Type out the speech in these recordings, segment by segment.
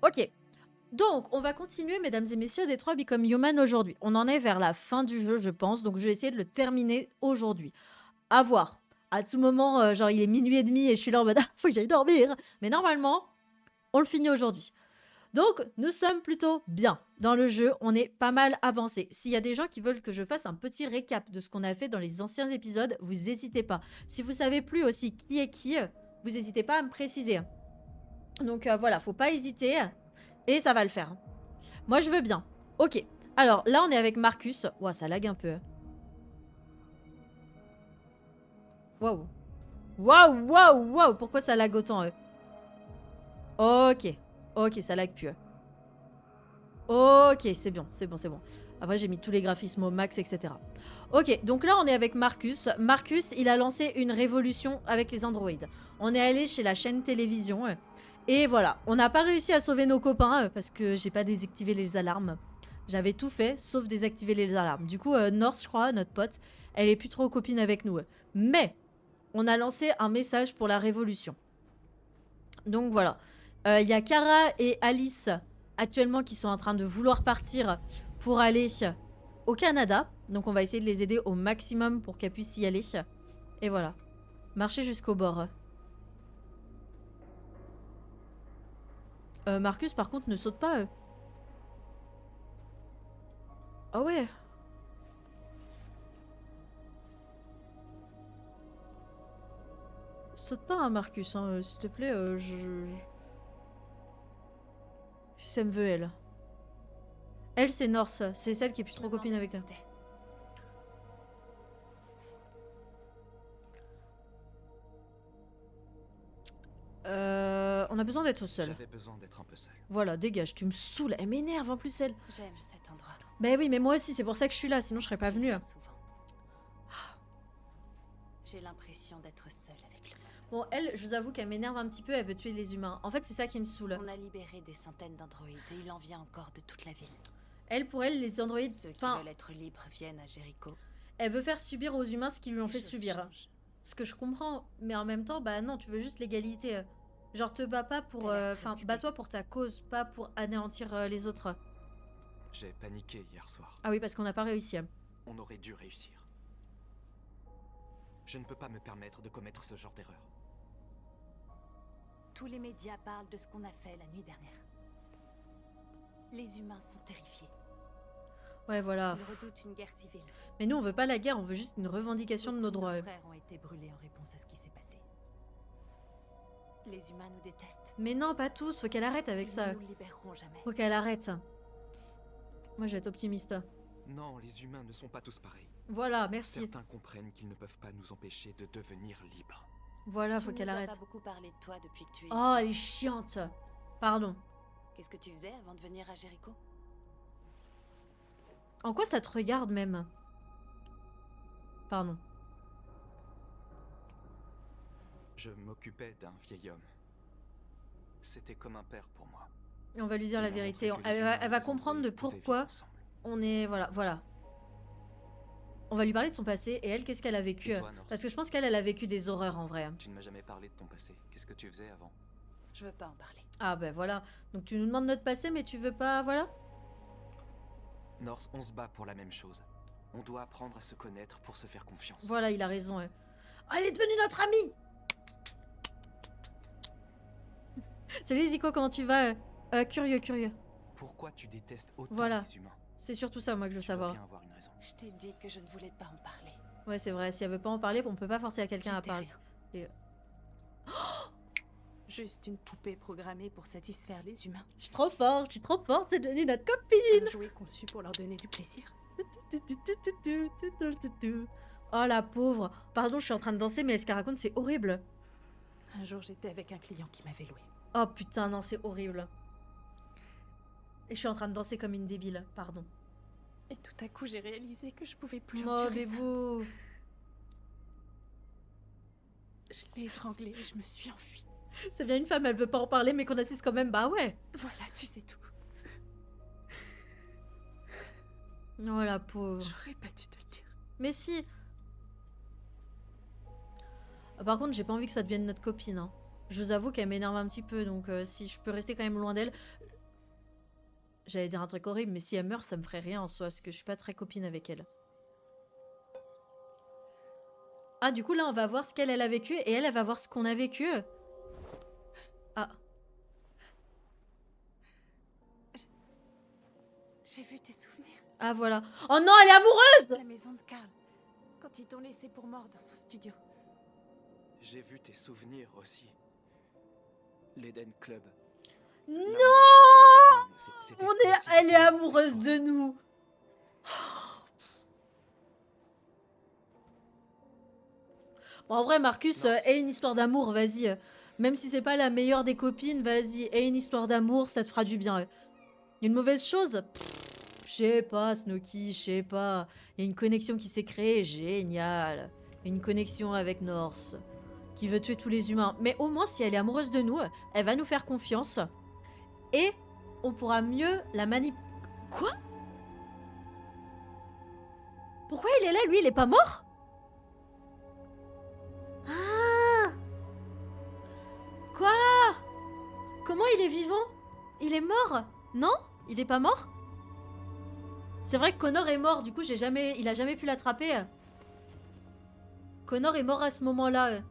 Ok. Donc, on va continuer, mesdames et messieurs, Detroit Become Human aujourd'hui. On en est vers la fin du jeu, je pense. Donc, je vais essayer de le terminer aujourd'hui. À voir. À tout moment, genre, il est minuit et demi et je suis là en mode, ah, faut que j'aille dormir. Mais normalement, on le finit aujourd'hui. Donc, nous sommes plutôt bien dans le jeu. On est pas mal avancé. S'il y a des gens qui veulent que je fasse un petit récap de ce qu'on a fait dans les anciens épisodes, vous n'hésitez pas. Si vous savez plus aussi qui est qui, vous n'hésitez pas à me préciser. Donc, voilà, faut pas hésiter. Et ça va le faire. Moi, je veux bien. Ok. Alors, là, on est avec Marcus. Ouah, ça lag un peu. Waouh. Waouh, waouh, waouh. Pourquoi ça lag autant, Ok. Ok, ça lag plus. Ok, c'est bon, c'est bon, c'est bon. Après, j'ai mis tous les graphismes au max, etc. Ok, donc là, on est avec Marcus. Marcus, il a lancé une révolution avec les androïdes. On est allé chez la chaîne télévision. Et voilà, on n'a pas réussi à sauver nos copains parce que j'ai pas désactivé les alarmes. J'avais tout fait, sauf désactiver les alarmes. Du coup, North, je crois, notre pote, elle est plus trop copine avec nous. Mais, on a lancé un message pour la révolution. Donc voilà. Il y a Kara et Alice actuellement qui sont en train de vouloir partir pour aller au Canada. Donc on va essayer de les aider au maximum pour qu'elles puissent y aller. Et voilà. Marcher jusqu'au bord. Marcus par contre ne saute pas. Ah ouais. Saute pas hein, Marcus, hein, s'il te plaît. Si ça me veut elle. Elle c'est Norse, c'est celle qui est plus trop copine avec toi. On a besoin d'être seul. J'avais besoin d'être un peu seul. Voilà, dégage, tu me saoules. Elle m'énerve en plus, elle. J'aime cet endroit. Bah oui, mais moi aussi, c'est pour ça que je suis là, sinon je serais pas J'y venue. viens souvent. J'ai l'impression d'être seule avec le monde. Bon, elle, je vous avoue qu'elle m'énerve un petit peu, elle veut tuer les humains. En fait, c'est ça qui me saoule. On a libéré des centaines d'androïdes et il en vient encore de toute la ville. Elle, pour elle, les androïdes, Ceux qui veulent être libres viennent à Jéricho. elle veut faire subir aux humains ce qu'ils lui ont Les fait choses subir. changent. Ce que je comprends, mais en même temps, bah non, tu veux juste l'égalité. Genre, te bats pas pour... T'as l'air Enfin, préoccupée. bats-toi pour ta cause, pas pour anéantir les autres. J'ai paniqué hier soir. Ah oui, parce qu'on n'a pas réussi. On aurait dû réussir. Je ne peux pas me permettre de commettre ce genre d'erreur. Tous les médias parlent de ce qu'on a fait la nuit dernière. Les humains sont terrifiés. Ouais, voilà. Ils redoutent une guerre civile. Mais nous, on veut pas la guerre, on veut juste une revendication de nos droits. Nos frères ont été brûlés en réponse à ce qui s'est passé. Les humains nous détestent. Mais non, pas tous, faut qu'elle arrête avec Ils ça. ne nous libéreront jamais. Faut qu'elle arrête. Moi, je vais être optimiste. Non, les humains ne sont pas tous pareils. Voilà, merci. Certains comprennent qu'ils ne peuvent pas nous empêcher de devenir libres. Voilà, Tu faut qu'elle nous as arrête. pas beaucoup parlé de toi depuis que tu es Oh, ici. elle est chiante. Pardon. Qu'est-ce que tu faisais avant de venir à Jéricho? En quoi ça te regarde même? Pardon. Je m'occupais d'un vieil homme. C'était comme un père pour moi. On va lui dire la Il m'a vérité. montré que les Elle humains va et les comprendre de androïdes pouvaient pourquoi vivre ensemble. on est... Voilà, voilà. On va lui parler de son passé et elle, qu'est-ce qu'elle a vécu? Et toi, North? Parce que je pense qu'elle, elle a vécu des horreurs en vrai. Tu ne m'as jamais parlé de ton passé. Qu'est-ce que tu faisais avant? Je veux pas en parler. Ah ben voilà. Donc tu nous demandes notre passé mais tu veux pas... Voilà. North, on se bat pour la même chose. On doit apprendre à se connaître pour se faire confiance. Voilà, il a raison. Ah, elle est devenue notre amie. Salut Zico, comment tu vas? Curieux, curieux. Pourquoi tu détestes autant Voilà. les humains? C'est surtout ça moi que je veux Tu dois savoir. bien avoir une raison. Je t'ai dit que je ne voulais pas en parler. Ouais, c'est vrai. Si elle veut pas en parler, on peut pas forcer à quelqu'un Je à ne t'ai parler. rien. Et- Juste une poupée programmée pour satisfaire les humains. Je suis trop forte, c'est devenu notre copine. Un jouet conçu pour leur donner du plaisir. Oh la pauvre. Pardon, je suis en train de danser, mais ce qu'elle raconte, c'est horrible. Un jour, j'étais avec un client qui m'avait loué. Oh putain, non, c'est horrible. Et je suis en train de danser comme une débile, pardon. Et tout à coup, j'ai réalisé que je pouvais plus Oh endurer ça. bébou. Je l'ai étranglée et je me suis enfuie. C'est bien une femme, elle veut pas en parler, mais qu'on assiste quand même. Bah ouais. Voilà, tu sais tout. Oh la pauvre. J'aurais pas dû te le dire. Mais si. Ah, par contre, j'ai pas envie que ça devienne notre copine. Hein. Je vous avoue qu'elle m'énerve un petit peu, donc si je peux rester quand même loin d'elle. J'allais dire un truc horrible, mais si elle meurt, ça me ferait rien en soi, parce que je suis pas très copine avec elle. Ah, du coup, là, on va voir ce qu'elle a vécu, et elle va voir ce qu'on a vécu. Ah. J'ai vu tes souvenirs. Ah, voilà. Oh non, elle est amoureuse! La maison de Karl. Quand ils t'ont laissé pour mort dans son studio. J'ai vu tes souvenirs aussi. L'Eden Club. Non! C'était Elle est amoureuse de nous. Bon, en vrai, Marcus, aie une histoire d'amour, vas-y. Même si c'est pas la meilleure des copines, vas-y, aie une histoire d'amour, ça te fera du bien. Une mauvaise chose? Je sais pas, Snooki, je sais pas. Il y a une connexion qui s'est créée, génial. Une connexion avec Norse, qui veut tuer tous les humains. Mais au moins, si elle est amoureuse de nous, elle va nous faire confiance. Et on pourra mieux la manipuler. Quoi? Pourquoi il est là? Lui, il est pas mort? Ah! Quoi? Comment il est vivant? Il est mort? Non? Il est pas mort? C'est vrai que Connor est mort, du coup il a jamais pu l'attraper. Connor est mort à ce moment-là.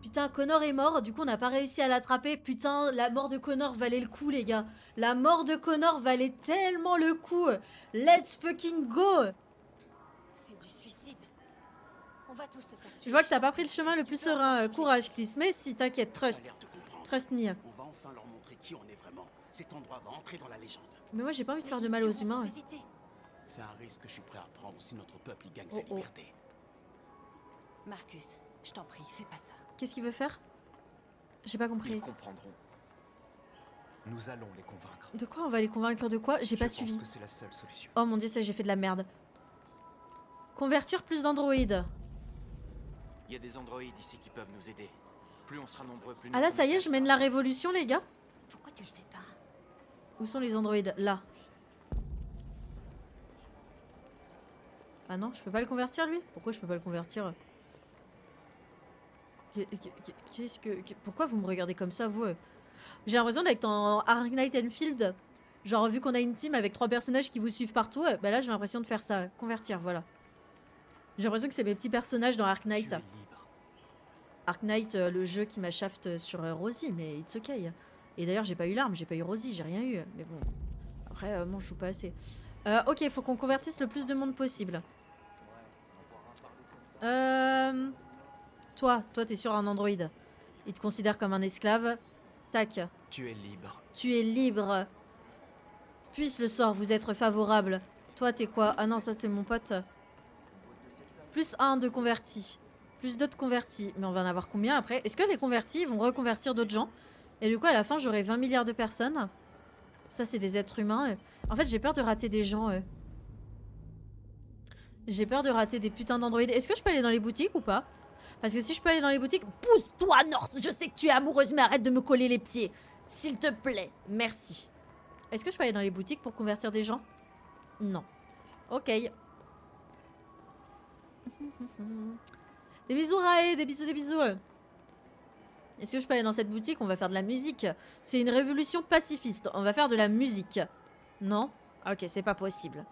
Putain, Connor est mort, du coup on n'a pas réussi à l'attraper. Putain, la mort de Connor valait le coup, les gars. La mort de Connor valait tellement le coup. Let's fucking go! C'est du suicide. On va tous se faire tuer. Je vois que t'as pas pris le chemin le plus serein. Courage, Clis. Mais si, t'inquiète, trust. Trust me. On va enfin leur montrer qui on est vraiment. Cet endroit va entrer dans la légende. Mais moi j'ai pas envie de faire de mal aux humains. C'est un risque que je suis prêt à prendre si notre peuple y gagne Oh, sa oh. liberté. Marcus, je t'en prie, fais pas ça. Qu'est-ce qu'il veut faire? J'ai pas compris. Ils comprendront. Nous allons les convaincre. De quoi? On va les convaincre de quoi? J'ai pas Je suivi. pense que c'est la seule solution. Oh mon dieu, ça j'ai fait de la merde. Convertir plus d'androïdes. Il y a des androïdes ici qui peuvent nous aider. Plus on sera nombreux, plus Ah là, ça y est, je mène la révolution, les gars. Pourquoi tu le fais pas? Où sont les androïdes? Là. Ah non, je peux pas le convertir, lui? Pourquoi je peux pas le convertir? Qu'est-ce que... Pourquoi vous me regardez comme ça, vous? J'ai l'impression d'être en Ark Knight Enfield. Genre, vu qu'on a une team avec 3 personnages qui vous suivent partout, bah là, j'ai l'impression de faire ça. Convertir, voilà. J'ai l'impression que c'est mes petits personnages dans Ark Knight. Tu es libre. Ark Knight, le jeu qui m'a shaft sur Rosie, mais it's okay. Et d'ailleurs, j'ai pas eu l'arme, j'ai pas eu Rosie, j'ai rien eu. Mais bon, après, moi, je joue pas assez. Ok, il faut qu'on convertisse le plus de monde possible. Toi, t'es sur un androïde. Il te considère comme un esclave. Tac. Tu es libre. Tu es libre. Puisse le sort vous être favorable. Toi, t'es quoi? Ah non, ça, c'est mon pote. Plus 1 de convertis. Plus 2 de convertis. Mais on va en avoir combien après? Est-ce que les convertis vont reconvertir d'autres gens? Et du coup, à la fin, j'aurai 20 milliards de personnes. Ça, c'est des êtres humains. En fait, j'ai peur de rater des gens. J'ai peur de rater des putains d'androïdes. Est-ce que je peux aller dans les boutiques ou pas? Parce que si je peux aller dans les boutiques... Pousse-toi, North! Je sais que tu es amoureuse, mais arrête de me coller les pieds. S'il te plaît. Merci. Est-ce que je peux aller dans les boutiques pour convertir des gens? Non. Ok. Des bisous, Rae. Des bisous, des bisous. Est-ce que je peux aller dans cette boutique? On va faire de la musique. C'est une révolution pacifiste. On va faire de la musique. Non? Ok, c'est pas possible.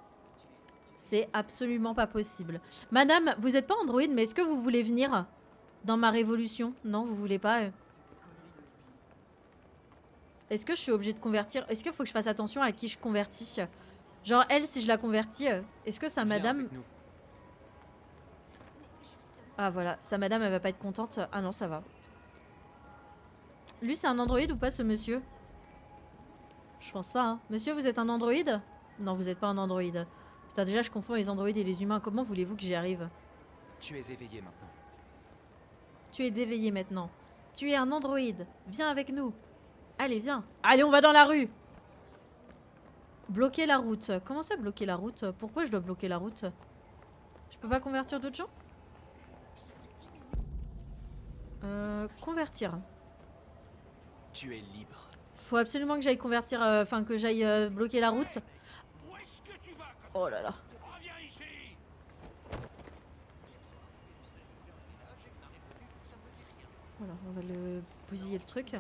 C'est absolument pas possible. Madame, vous êtes pas androïde, mais est-ce que vous voulez venir dans ma révolution? Non, vous voulez pas Est-ce que je suis obligée de convertir? Est-ce qu'il faut que je fasse attention à qui je convertis? Genre, elle, si je la convertis, est-ce que sa Viens madame... avec nous. Ah, voilà. Sa madame, elle va pas être contente. Ah non, ça va. Lui, c'est un androïde ou pas, ce monsieur? Je pense pas, hein. Monsieur, vous êtes un androïde? Non, vous êtes pas un androïde. Putain, déjà, je confonds les androïdes et les humains. Comment voulez-vous que j'y arrive? Tu es éveillé maintenant. Tu es d'éveillé maintenant. Tu es un androïde. Viens avec nous. Allez, viens. Allez, on va dans la rue. Bloquer la route. Comment ça, bloquer la route? Pourquoi je dois bloquer la route? Je peux pas convertir d'autres gens? Convertir. Tu es libre. Faut absolument que j'aille convertir... Enfin, que j'aille bloquer la route. Oh là là. Voilà, on va le bousiller le truc.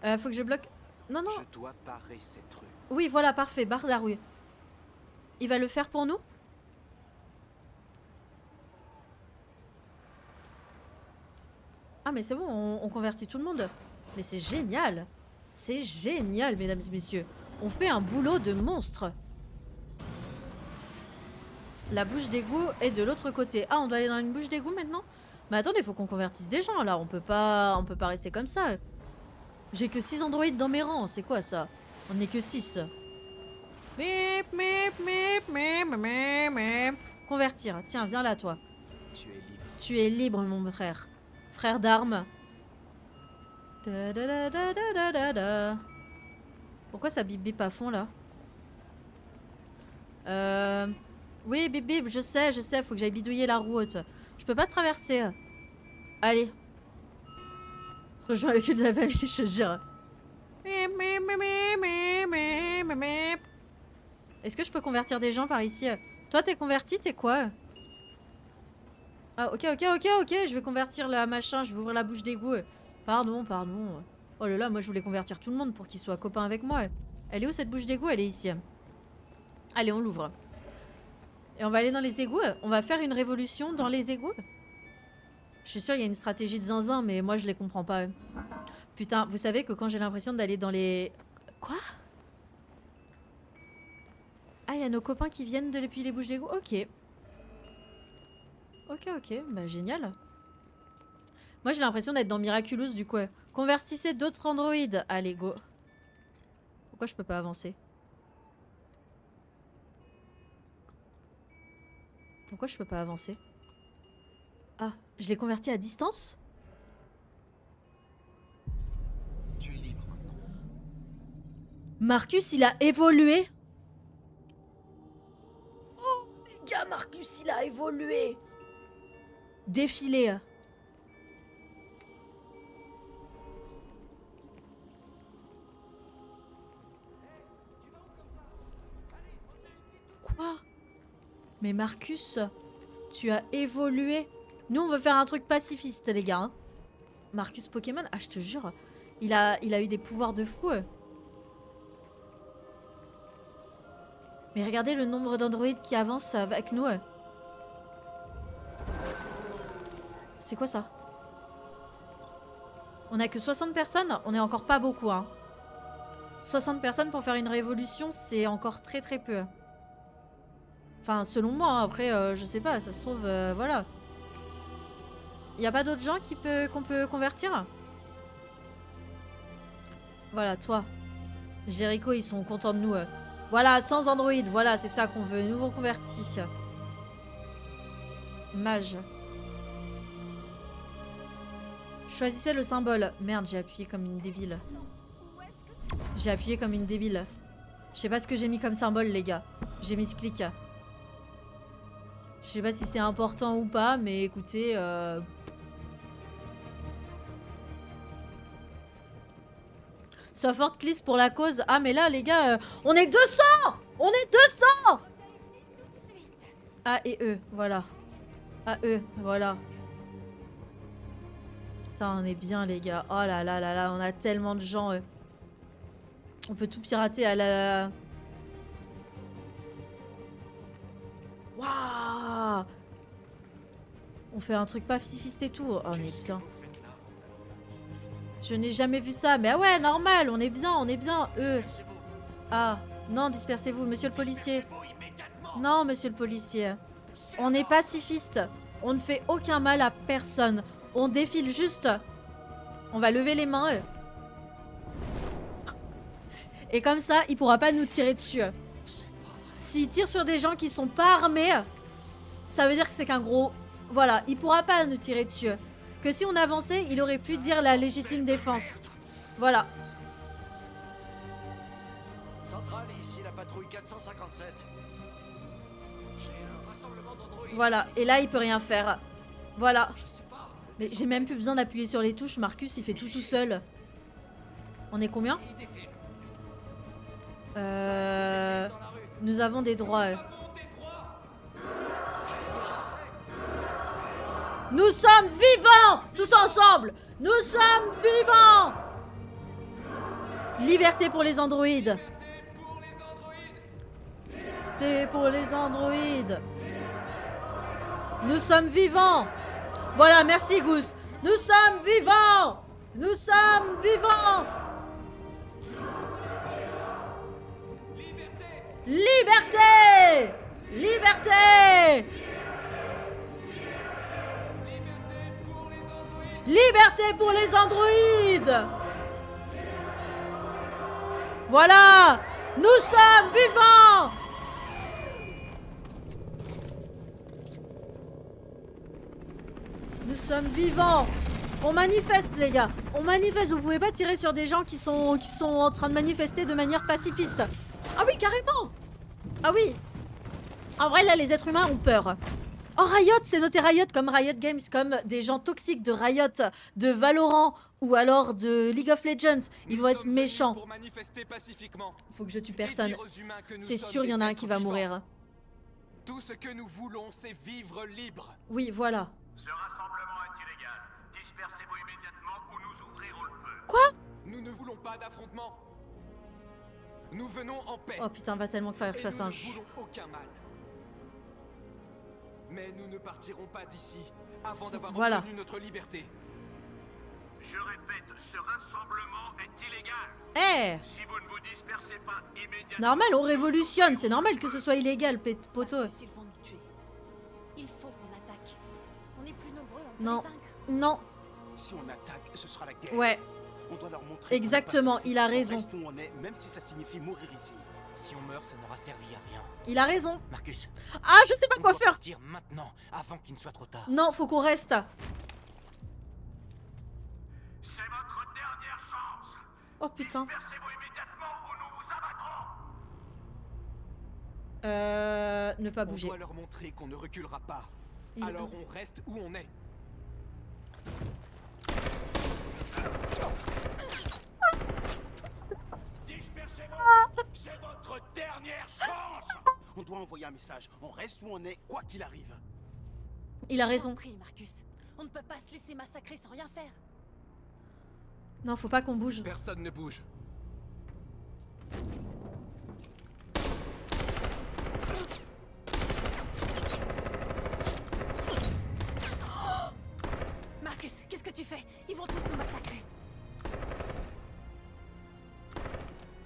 Faut que je bloque... Non, non. Je dois barrer cette rue. Oui, voilà, parfait. Barre la rue. Il va le faire pour nous? Ah, mais c'est bon, on convertit tout le monde. Mais c'est génial. C'est génial, mesdames et messieurs. On fait un boulot de monstre. La bouche d'égout est de l'autre côté. Ah, on doit aller dans une bouche d'égout maintenant? Mais attendez, faut qu'on convertisse des gens là. On peut pas rester comme ça. J'ai que 6 androïdes dans mes rangs. C'est quoi ça? On n'est que 6. Mip, mip, mip, mip, mip, mip. Convertir. Tiens, viens là, toi. Tu es libre. Tu es libre, mon frère. Frère d'armes. Da, da, da, da, da, da, da. Pourquoi ça bip bip à fond là? Oui, bip bip, je sais, faut que j'aille bidouiller la route. Je peux pas traverser. Allez. Rejoins le cul de la famille, je te jure. Est-ce que je peux convertir des gens par ici? Toi, t'es converti, t'es quoi? Ah, ok, je vais convertir la machin, je vais ouvrir la bouche d'égout. Pardon. Oh là là, moi je voulais convertir tout le monde pour qu'ils soient copains avec moi. Elle est où cette bouche d'égout? Elle est ici. Allez, on l'ouvre. Et on va aller dans les égouts. On va faire une révolution dans les égouts. Je suis sûre il y a une stratégie de zinzin, mais moi je les comprends pas. Putain, vous savez que quand j'ai l'impression d'aller dans les... Quoi? Ah, il y a nos copains qui viennent depuis les bouches d'égout. Ok. Ok, bah génial. Moi j'ai l'impression d'être dans Miraculous du coup. Convertissez d'autres androïdes. Allez, go. Pourquoi je peux pas avancer? Pourquoi je peux pas avancer? Ah, je l'ai converti à distance? Tu es libre maintenant. Marcus, il a évolué. Oh, les gars, Marcus, il a évolué. Défilé. Quoi? Mais Marcus, tu as évolué. Nous, on veut faire un truc pacifiste, les gars. Hein. Marcus Pokémon, ah, je te jure, il a eu des pouvoirs de fou. Mais regardez le nombre d'androïdes qui avancent avec nous. C'est quoi ça? On a que 60 personnes? On est encore pas beaucoup, hein. 60 personnes pour faire une révolution, c'est encore très très peu. Enfin, selon moi, hein. Après, je sais pas, ça se trouve, voilà. Y a pas d'autres gens qu'on peut convertir? Voilà, toi. Jericho, ils sont contents de nous. Voilà, sans androïdes, voilà, c'est ça qu'on veut. Nouveau converti. Mage. Choisissez le symbole. Merde, j'ai appuyé comme une débile. J'ai appuyé comme une débile. Je sais pas ce que j'ai mis comme symbole, les gars. J'ai mis ce clic. Je sais pas si c'est important ou pas, mais écoutez... Sois forte, Clis, pour la cause. Ah, mais là, les gars, on est 200! On est 200! A et E, voilà. A, E, voilà. Putain, on est bien, les gars. Oh là là là là, on a tellement de gens. On peut tout pirater à la... Waouh! On fait un truc pacifiste et tout. Oh, on est bien. Je n'ai jamais vu ça. Mais ah ouais, normal, on est bien, Ah, non, dispersez-vous, monsieur le policier. Non, monsieur le policier. On est pacifiste. On ne fait aucun mal à personne. On défile juste. On va lever les mains. Et comme ça, il pourra pas nous tirer dessus. S'il tire sur des gens qui sont pas armés, ça veut dire que c'est qu'un gros... Voilà, il pourra pas nous tirer dessus. Que si on avançait, il aurait pu dire la légitime défense. Voilà. Centrale, ici la patrouille 457. J'ai un rassemblement d'androïdes. Voilà, et là il peut rien faire. Voilà. Mais j'ai même plus besoin d'appuyer sur les touches, Marcus il fait tout seul. On est combien? Nous avons des droits. Nous sommes vivants! Tous ensemble! Nous sommes vivants! Liberté pour les androïdes. Liberté pour les androïdes. Nous sommes vivants. Voilà, merci Goose. Nous sommes vivants. Nous sommes vivants. Liberté. Liberté. Liberté pour les androïdes. Voilà. Nous sommes vivants. Nous sommes vivants. On manifeste, les gars. On manifeste. Vous pouvez pas tirer sur des gens qui sont en train de manifester de manière pacifiste. Ah oui, carrément. Ah oui. En vrai, là, les êtres humains ont peur. Oh, Riot, c'est noté Riot comme Riot Games, comme des gens toxiques de Riot, de Valorant ou alors de League of Legends. Ils vont être méchants. Faut que je tue personne. C'est sûr, il y en a un qui va mourir. Tout ce que nous voulons, c'est vivre libre. Oui, voilà. Ce rassemblement est illégal. Dispersez-vous immédiatement ou nous ouvrirons le feu. Quoi? Nous ne voulons pas d'affrontement. Nous venons en paix. Oh putain, va tellement faire que je fasse un Nous ne voulons aucun mal. Mais nous ne partirons pas d'ici avant d'avoir Voilà. obtenu notre liberté. Je répète, ce rassemblement est illégal. Eh, Si vous ne vous dispersez pas immédiatement... normal, on révolutionne. C'est normal que ce soit illégal, poteau. Marcus, ils vont nous tuer. Il faut qu'on attaque. On est plus nombreux, on peut Non. les vaincre. Non, Si on attaque, ce sera la guerre. ouais, On doit leur montrer. exactement, qu'on est il a pacifique. raison. On reste où on est, même si ça signifie mourir ici. Si on meurt, ça n'aura servi à rien. il a raison. Marcus, Ah, je sais pas on quoi doit faire. partir maintenant, avant qu'il ne soit trop tard. Non, faut qu'on reste. C'est votre dernière chance. Oh putain. Dispersez-vous immédiatement ou nous vous abattrons. Ne pas On bouger. doit leur montrer qu'on ne reculera pas. Il- Alors on reste où on est. Dispersez-vous. C'est votre dernière chance. On doit envoyer un message. On reste où on est, quoi qu'il arrive. Il a T'en raison. prie, Marcus. On ne peut pas se laisser massacrer sans rien faire. Non, faut pas qu'on bouge. Personne ne bouge. Marcus, qu'est-ce que tu fais? Ils vont tous nous massacrer.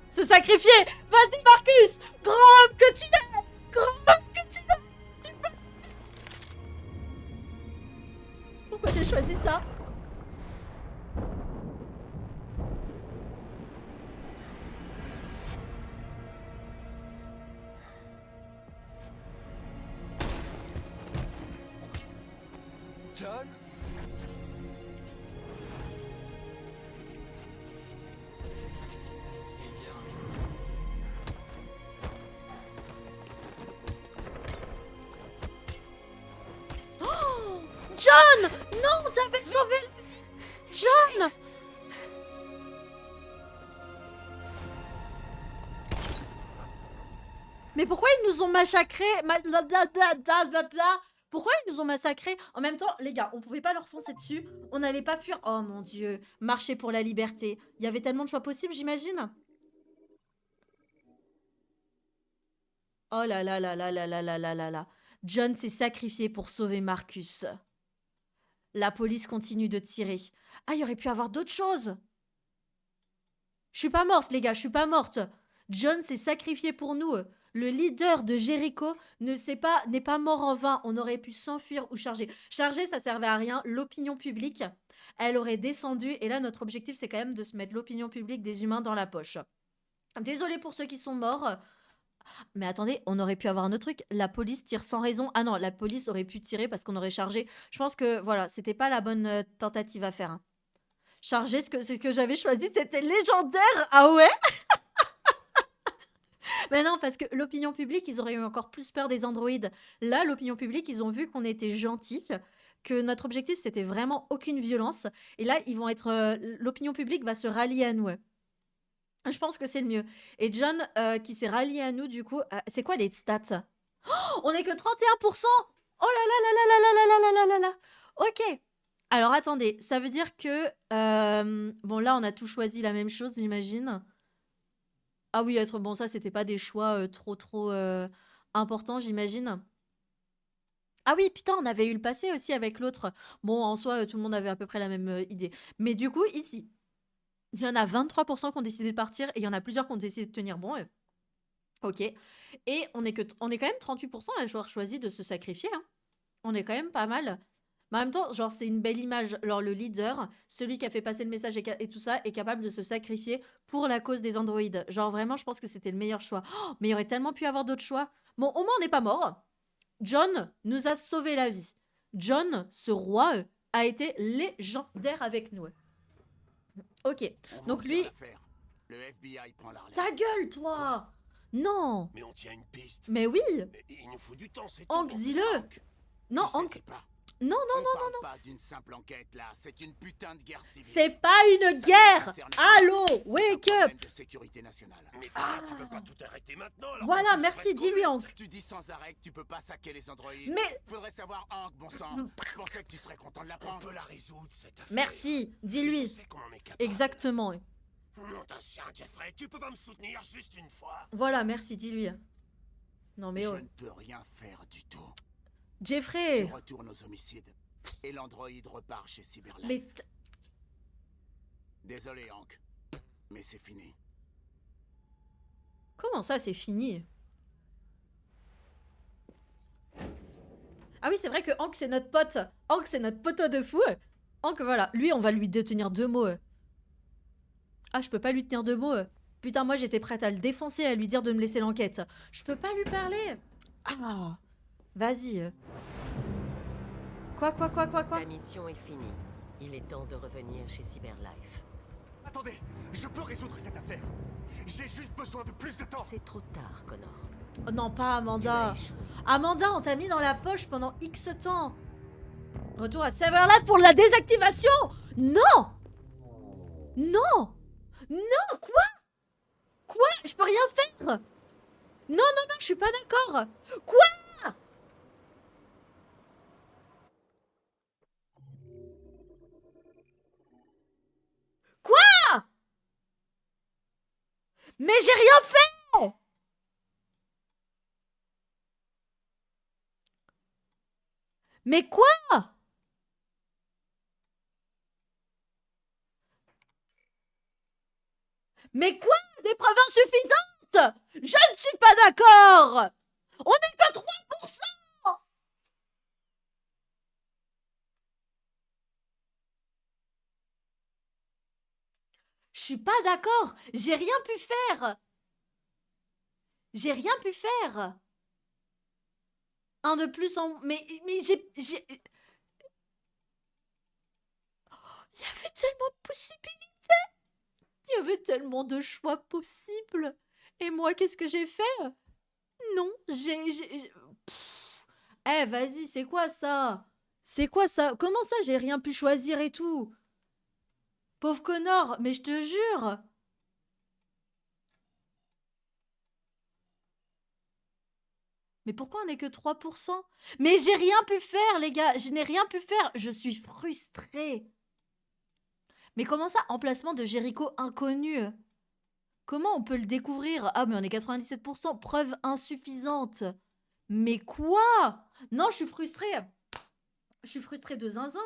Se sacrifier. Vas-y, Marcus. Grand homme que tu es. Grand homme que tu es. Tu peux. Pourquoi j'ai choisi ça? John? Eh bien... Oh, John! Non, t'avais sauvé la vie. John! Mais pourquoi ils nous ont massacrés? Pourquoi ils nous ont massacrés? En même temps, les gars, on pouvait pas leur foncer dessus. On n'allait pas fuir. Oh mon dieu. Marcher pour la liberté. Il y avait tellement de choix possibles, j'imagine. Oh là là là là là là là là là là. John s'est sacrifié pour sauver Marcus. La police continue de tirer. Ah, il y aurait pu avoir d'autres choses. Je suis pas morte, les gars, je suis pas morte. John s'est sacrifié pour nous. Le leader de Jericho n'est pas mort en vain. On aurait pu s'enfuir ou charger. Charger, ça servait à rien. L'opinion publique, elle aurait descendu. Et là, notre objectif, c'est quand même de se mettre l'opinion publique des humains dans la poche. Désolé pour ceux qui sont morts. Mais attendez, on aurait pu avoir un autre truc. La police tire sans raison. Ah non, la police aurait pu tirer parce qu'on aurait chargé. Je pense que, voilà, c'était pas la bonne tentative à faire. Hein. Charger, ce que j'avais choisi, c'était légendaire. Ah ouais. Mais non, parce que l'opinion publique, ils auraient eu encore plus peur des androïdes. Là, l'opinion publique, ils ont vu qu'on était gentils, que notre objectif, c'était vraiment aucune violence. Et là, ils vont être... l'opinion publique va se rallier à nous. Je pense que c'est le mieux. Et John, qui s'est rallié à nous, du coup... c'est quoi les stats? Oh, on est que 31%. Oh là là là là là là là là là là là. Ok. Alors, attendez. Ça veut dire que... bon, là, on a tout choisi la même chose, j'imagine. Ah oui, être bon, ça, c'était pas des choix trop importants, j'imagine. Ah oui, putain, on avait eu le passé aussi avec l'autre. Bon, en soi, tout le monde avait à peu près la même idée. Mais du coup, ici, il y en a 23% qui ont décidé de partir et il y en a plusieurs qui ont décidé de tenir bon. Ok. Et on est quand même 38% à avoir choisi de se sacrifier, hein. On est quand même pas mal. Mais en même temps, genre, c'est une belle image. Alors, le leader, celui qui a fait passer le message et tout ça, est capable de se sacrifier pour la cause des androïdes. Genre, vraiment, je pense que c'était le meilleur choix. Oh, mais il y aurait tellement pu avoir d'autres choix. Bon, au moins, on n'est pas mort. John nous a sauvé la vie. John, ce roi, a été légendaire avec nous. Ok. On Donc vous lui... tire l'affaire. Le FBI prend la relève. Ta gueule, toi! Non! Mais on tient une piste. Mais oui! Mais il nous faut du temps, c'est tout. Hank, dis-le! Non, Tu sais, Hank... c'est pas- Non, non, On parle pas d'une simple enquête là, c'est une putain de guerre civile. c'est pas une guerre! Allô! Wake C'est un up! problème de sécurité nationale. Mais putain, tu peux pas tout arrêter maintenant. Alors Voilà, qu'on peut se merci, mettre dis-lui, au mec. Hank. Tu dis sans arrêt que tu peux pas saquer les androïdes. Mais... Faudrait savoir Hank, bon sang. Je pensais que tu serais content de On l'apprendre. peut la résoudre, cette affaire. Merci, Je dis-lui. sais qu'on en est capable. Exactement. Non, t'as chien, Jeffrey, tu peux pas me soutenir juste une fois. Voilà, merci, dis-lui. Non mais Je oh. ne peux rien faire du tout. Jeffrey! Tu retournes aux homicides. Et l'androïde repart chez Cyberlife. Mais... Désolé, Hank. Mais c'est fini. Comment ça, c'est fini? Ah oui, c'est vrai que Hank, c'est notre pote. Hank, c'est notre poteau de fou. Hank, voilà. Lui, on va lui détenir 2 mots. Ah, je peux pas lui tenir 2 mots. Putain, moi, j'étais prête à le défoncer, à lui dire de me laisser l'enquête. Je peux pas lui parler. Ah, vas-y. Quoi? La mission est finie. Il est temps de revenir chez Cyberlife. Attendez, je peux résoudre cette affaire. J'ai juste besoin de plus de temps. C'est trop tard, Connor. Oh non, pas Tu as Amanda. échoué. Amanda, on t'a mis dans la poche pendant X temps. Retour à Cyberlife pour la désactivation. Non! Non! Non, quoi? Quoi? Je peux rien faire. Non, non, non, je suis pas d'accord. Quoi? Quoi? Mais j'ai rien fait. Mais quoi? Mais quoi? Des preuves insuffisantes? Je ne suis pas d'accord. On n'est que 3%. Je suis pas d'accord. J'ai rien pu faire. J'ai rien pu faire. Un de plus en... Mais j'ai... Il y avait tellement de possibilités. Il y avait tellement de choix possibles. Et moi, qu'est-ce que j'ai fait? Non, Eh, vas-y, c'est quoi ça? C'est quoi ça? Comment ça, j'ai rien pu choisir et tout? Pauvre Connor, mais je te jure. Mais pourquoi on n'est que 3%? Mais j'ai rien pu faire, les gars. Je n'ai rien pu faire. Je suis frustrée. Mais comment ça, emplacement de Jericho inconnu? Comment on peut le découvrir? Ah, mais on est 97%. Preuve insuffisante. Mais quoi? Non, je suis frustrée. Je suis frustrée de zinzin.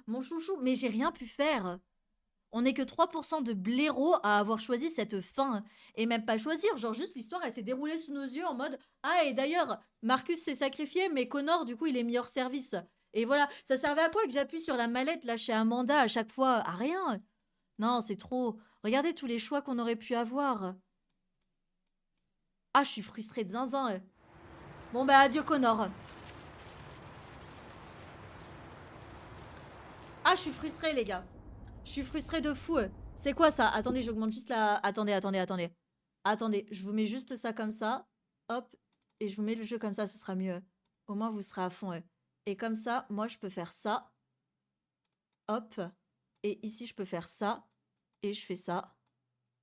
Mon chouchou, mais j'ai rien pu faire. On n'est que 3% de blaireaux à avoir choisi cette fin. Et même pas choisir, genre juste l'histoire, elle s'est déroulée sous nos yeux en mode « Ah, et d'ailleurs, Marcus s'est sacrifié, mais Connor, du coup, il est mis hors service. » Et voilà, ça servait à quoi que j'appuie sur la mallette là chez Amanda à chaque fois? À rien. Non, c'est trop. Regardez tous les choix qu'on aurait pu avoir. Ah, je suis frustrée de zinzin. Bon bah, adieu Connor. Ah, je suis frustrée, les gars. Je suis frustrée de fou. C'est quoi ça? Attendez, j'augmente juste la... Attendez. Attendez, je vous mets juste ça comme ça. Hop. Et je vous mets le jeu comme ça, ce sera mieux. Au moins, vous serez à fond. Et comme ça, moi, je peux faire ça. Hop. Et ici, je peux faire ça. Et je fais ça.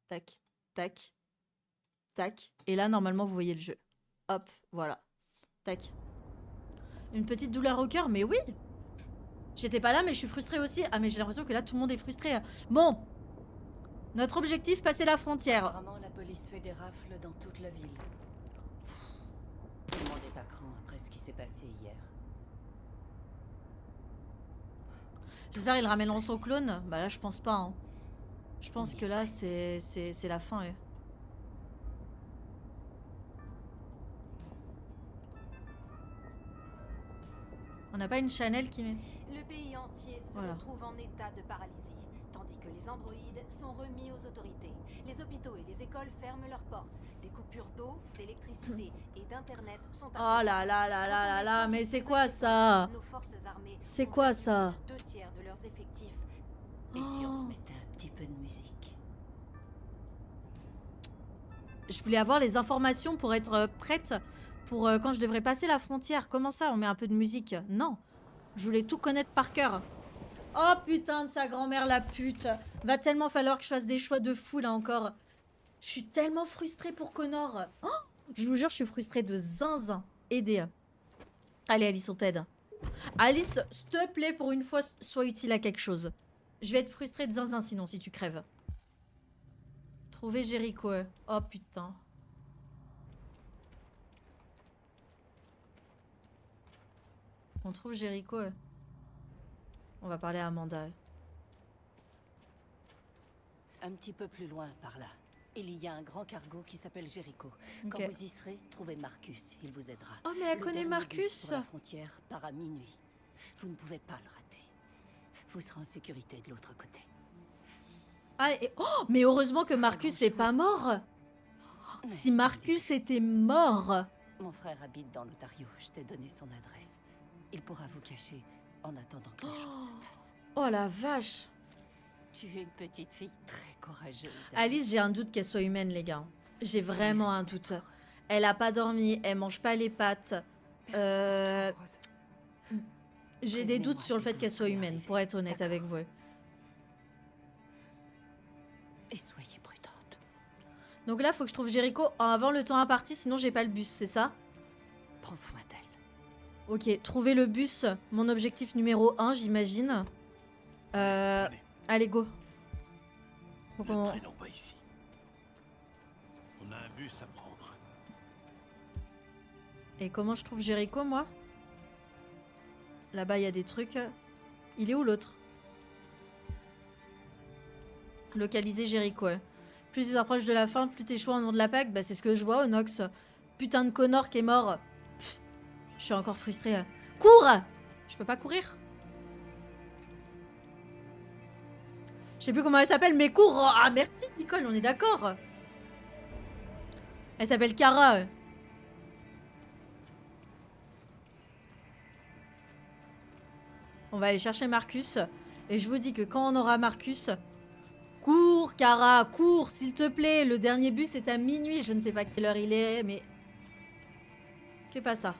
Tac, tac, tac. Et là, normalement, vous voyez le jeu. Hop, voilà. Tac. Une petite douleur au cœur, mais oui. J'étais pas là, mais je suis frustrée aussi. Ah, mais j'ai l'impression que là, tout le monde est frustré. Bon. Notre objectif, passer la frontière. Apparemment, la police se fait des rafles dans toute la ville. Tout le monde est à cran après ce qui s'est passé hier. J'espère qu'ils ramèneront son clone. Bah là, je pense pas. Hein. Je pense que là, c'est la fin. Ouais. On n'a pas une Chanel qui met... Le pays entier se Voilà. retrouve en état de paralysie, tandis que les androïdes sont remis aux autorités. Les hôpitaux et les écoles ferment leurs portes. Des coupures d'eau, d'électricité et d'internet sont Oh là là là là là là, mais c'est quoi ça? Nos forces armées C'est ont quoi réduit ça? de 2/3 de leurs effectifs. Et si on se Oh. mettait un petit peu de musique? Je voulais avoir les informations pour être prête pour quand je devrais passer la frontière. Comment ça, on met un peu de musique? Non. Je voulais tout connaître par cœur. Oh putain de sa grand-mère la pute. Va tellement falloir que je fasse des choix de fou là encore. Je suis tellement frustrée pour Connor. Oh, je vous jure, je suis frustrée de zinzin. Aidez. Allez Alice, on t'aide. Alice, s'il te plaît, pour une fois, sois utile à quelque chose. Je vais être frustrée de zinzin sinon si tu crèves. Trouver Jericho. Oh putain. On trouve Jericho. On va parler à Amanda. Un petit peu plus loin par là. Il y a un grand cargo qui s'appelle Jericho. Quand Ok. vous y serez, trouvez Marcus, il vous aidera. Oh mais elle Le connaît dernier Marcus. bus sur la frontière part à minuit. Vous ne pouvez pas le rater. Vous serez en sécurité de l'autre côté. Ah, oh, mais heureusement que Marcus est pas mort. Mais Si sans Marcus doute. était mort. Mon frère habite dans l'Ontario, je t'ai donné son adresse. Il pourra vous cacher en attendant que les choses se passent. Oh la vache. Tu es une petite fille très courageuse. Alice, j'ai un doute qu'elle soit humaine, les gars. J'ai vraiment un doute. Elle a pas dormi, elle mange pas les pâtes. J'ai des doutes sur le fait qu'elle soit humaine, pour être honnête avec vous. Et soyez prudente. Donc là, faut que je trouve Jericho avant le temps imparti, sinon j'ai pas le bus, c'est ça? Prends soin d'elle. Ok, trouver le bus, mon objectif numéro 1, j'imagine. Allez, Allez, go. Faut ne qu'on- traînons pas ici. On a un bus à prendre. Et comment je trouve Jericho, moi? Là-bas, il y a des trucs. Il est où l'autre? Localiser Jericho. Ouais. Plus tu t'approches de la fin, plus t'es chaud en nom de la PAC. Bah, c'est ce que je vois, Onox. Putain de Connor qui est mort. Pff, je suis encore frustrée. Cours! Je peux pas courir? Je sais plus comment elle s'appelle, mais cours! Ah, merci, Nicole, on est d'accord. Elle s'appelle Kara. On va aller chercher Marcus. Et je vous dis que quand on aura Marcus... Cours, Kara, cours, s'il te plaît. Le dernier bus est à minuit. Je ne sais pas quelle heure il est, mais... Qu'est pas ça?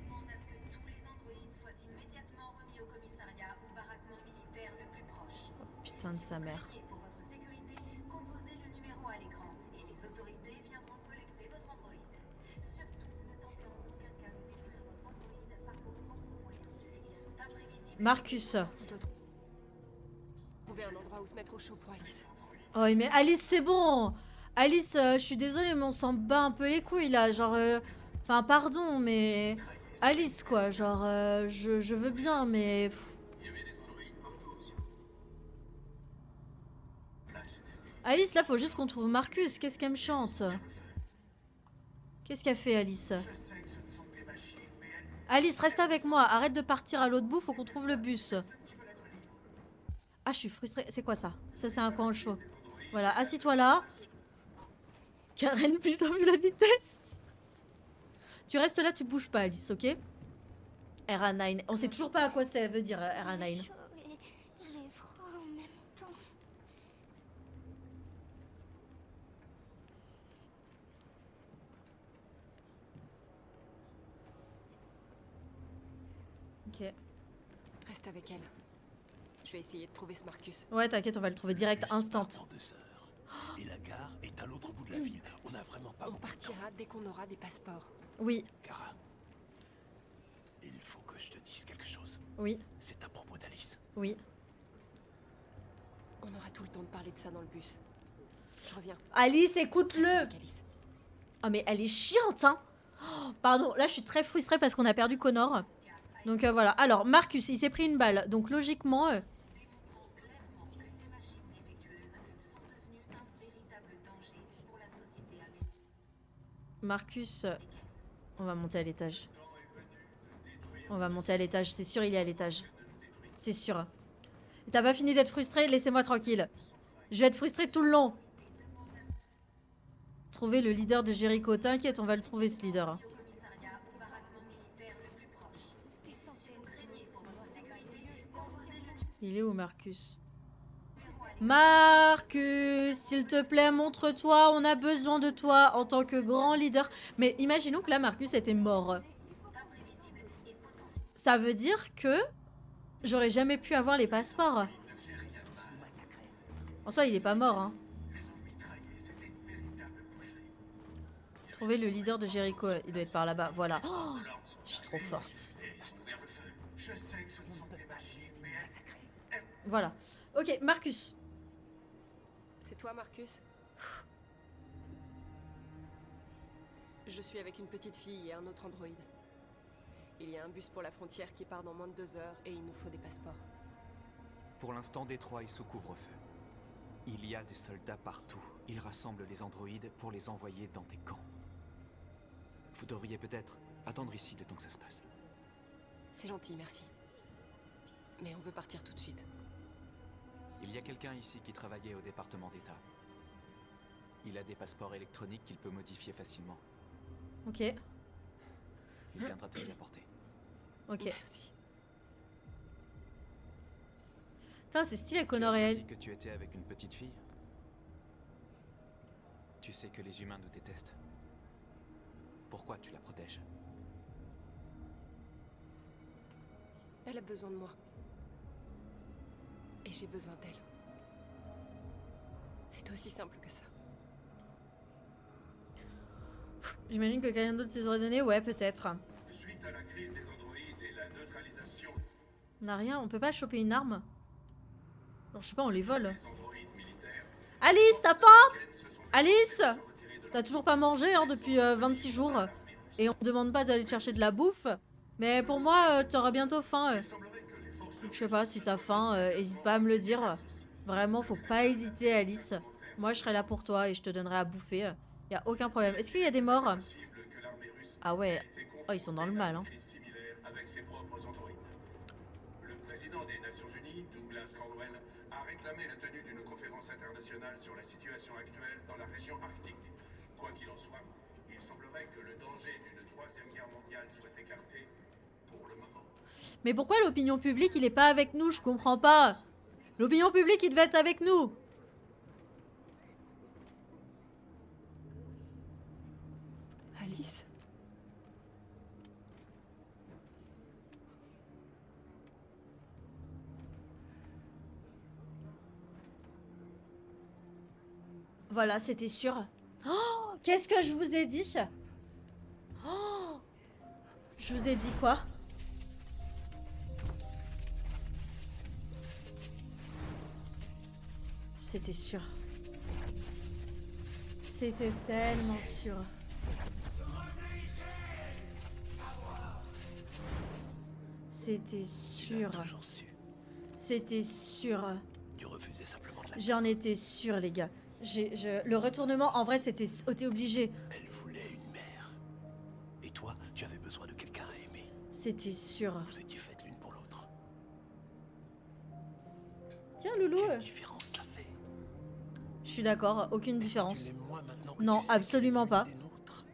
Demande à ce que tous les androïdes soient immédiatement remis au commissariat ou baraquement militaire le plus proche. Putain de sa mère. Et pour votre sécurité, composez le numéro à l'écran et les autorités viendront collecter votre androïde. Surtout, ne tentez en aucun cas de détruire votre androïde par vos propres moyens. Ils sont imprévisibles. Marcus. Trouver un endroit où se mettre au chaud pour Alice. Oh, mais Alice, c'est bon. Alice, je suis désolée, mais on s'en bat un peu les couilles, là. Genre... Enfin, pardon, mais... Alice, quoi. Genre, je veux bien, mais... pff. Alice, là, faut juste qu'on trouve Marcus. Qu'est-ce qu'elle me chante? Qu'est-ce qu'elle fait, Alice? Alice, reste avec moi. Arrête de partir à l'autre bout. Faut qu'on trouve le bus. Ah, je suis frustrée. C'est quoi ça? Ça, c'est un coin chaud. Voilà, assis-toi là. Karen, putain, vu la vitesse. Tu restes là, tu bouges pas, Alice, ok? RA9. On sait toujours pas à quoi ça veut dire, RA9. J'ai froid en même temps. Ok. Reste avec elle. Je vais essayer de trouver ce Marcus. Ouais, t'inquiète, on va le trouver direct, instant. Et la gare est à l'autre bout de la ville. On n'a vraiment pas On beaucoup de temps. partira dès qu'on aura des passeports. Oui, Kara, il faut que je te dise quelque chose. oui, C'est à propos d'Alice. oui. On aura tout le temps de parler de ça dans le bus. Je reviens. Alice, écoute-le. Alice. Oh mais elle est chiante, hein. Oh, pardon, là je suis très frustrée parce qu'on a perdu Connor. Donc voilà. Alors Marcus, il s'est pris une balle. Donc logiquement... démontrant clairement que ces machines défectueuses sont devenues un véritable danger pour la société américaine. Marcus... on va monter à l'étage. On va monter à l'étage. C'est sûr, il est à l'étage. C'est sûr. T'as pas fini d'être frustré? Laissez-moi tranquille. Je vais être frustré tout le long. Trouver le leader de Jericho. T'inquiète, on va le trouver ce leader. Commissariat ou baraquement militaire le plus proche. Si vous craignez pour votre sécurité, composez le Il est où Marcus? Marcus, s'il te plaît, montre-toi. On a besoin de toi en tant que grand leader. Mais imaginons que là, Marcus était mort. Ça veut dire que j'aurais jamais pu avoir les passeports. En soi, il est pas mort, hein. Trouver le leader de Jericho. Il doit être par là-bas. Voilà. Oh, je suis trop forte. Voilà. Ok, Marcus. C'est toi, Marcus? Je suis avec une petite fille et un autre androïde. Il y a un bus pour la frontière qui part dans moins de 2 heures et il nous faut des passeports. Pour l'instant, Détroit est sous couvre-feu. Il y a des soldats partout. Ils rassemblent les androïdes pour les envoyer dans des camps. Vous devriez peut-être attendre ici le temps que ça se passe. C'est gentil, merci. Mais on veut partir tout de suite. Il y a quelqu'un ici qui travaillait au département d'État. Il a des passeports électroniques qu'il peut modifier facilement. Ok. Il viendra te les apporter. Ok. Merci. Putain, c'est stylé, Tu Connor as et dit elle. que tu étais avec une petite fille. Tu sais que les humains nous détestent. Pourquoi tu la protèges? Elle a besoin de moi. Et j'ai besoin d'elle. C'est aussi simple que ça. J'imagine que quelqu'un d'autre les aurait donné. Ouais, peut-être. Suite à la crise des androïdes et la neutralisation On a rien. On peut pas choper une arme? Non, je sais pas, on les vole. des androïdes militaires, Alice, t'as faim? se sont Alice? T'as toujours pas mangé hein, depuis 26 jours. Et on te demande pas d'aller chercher de la bouffe. Mais pour moi, t'auras bientôt faim. Donc, je sais pas, si t'as faim, hésite pas à me le dire. Vraiment, faut pas hésiter, Alice. Moi, je serai là pour toi et je te donnerai à bouffer. Y a aucun problème. Est-ce qu'il y a des morts? que l'armée russe Ah ouais. Oh, ils sont dans le mal, hein. crise similaire avec ses propres androïdes. Le président des Nations Unies, Douglas Caldwell, a réclamé la tenue d'une conférence internationale sur la situation actuelle dans la région arctique. Quoi qu'il en soit, il semblerait que le danger d'une troisième guerre mondiale soit écarté pour le moment. Mais pourquoi l'opinion publique, il est pas avec nous? Je comprends pas. L'opinion publique, il devait être avec nous. Alice? Voilà, c'était sûr. Oh, qu'est-ce que je vous ai dit? Oh, je vous ai dit quoi? C'était sûr. C'était tellement sûr. C'était sûr. Toujours su. C'était sûr. Tu refusais simplement de la... J'en étais sûre, les gars. Le retournement, en vrai, c'était obligé. Elle voulait une mère. Et toi, tu avais besoin de quelqu'un à aimer. C'était sûr. Vous étiez faites l'une pour l'autre. Tiens, Loulou. Quelle différence ça fait? Je suis d'accord, aucune différence. Tu l'aimes moins maintenant que Non, tu sais absolument qu'elle est pas. l'une des nôtres.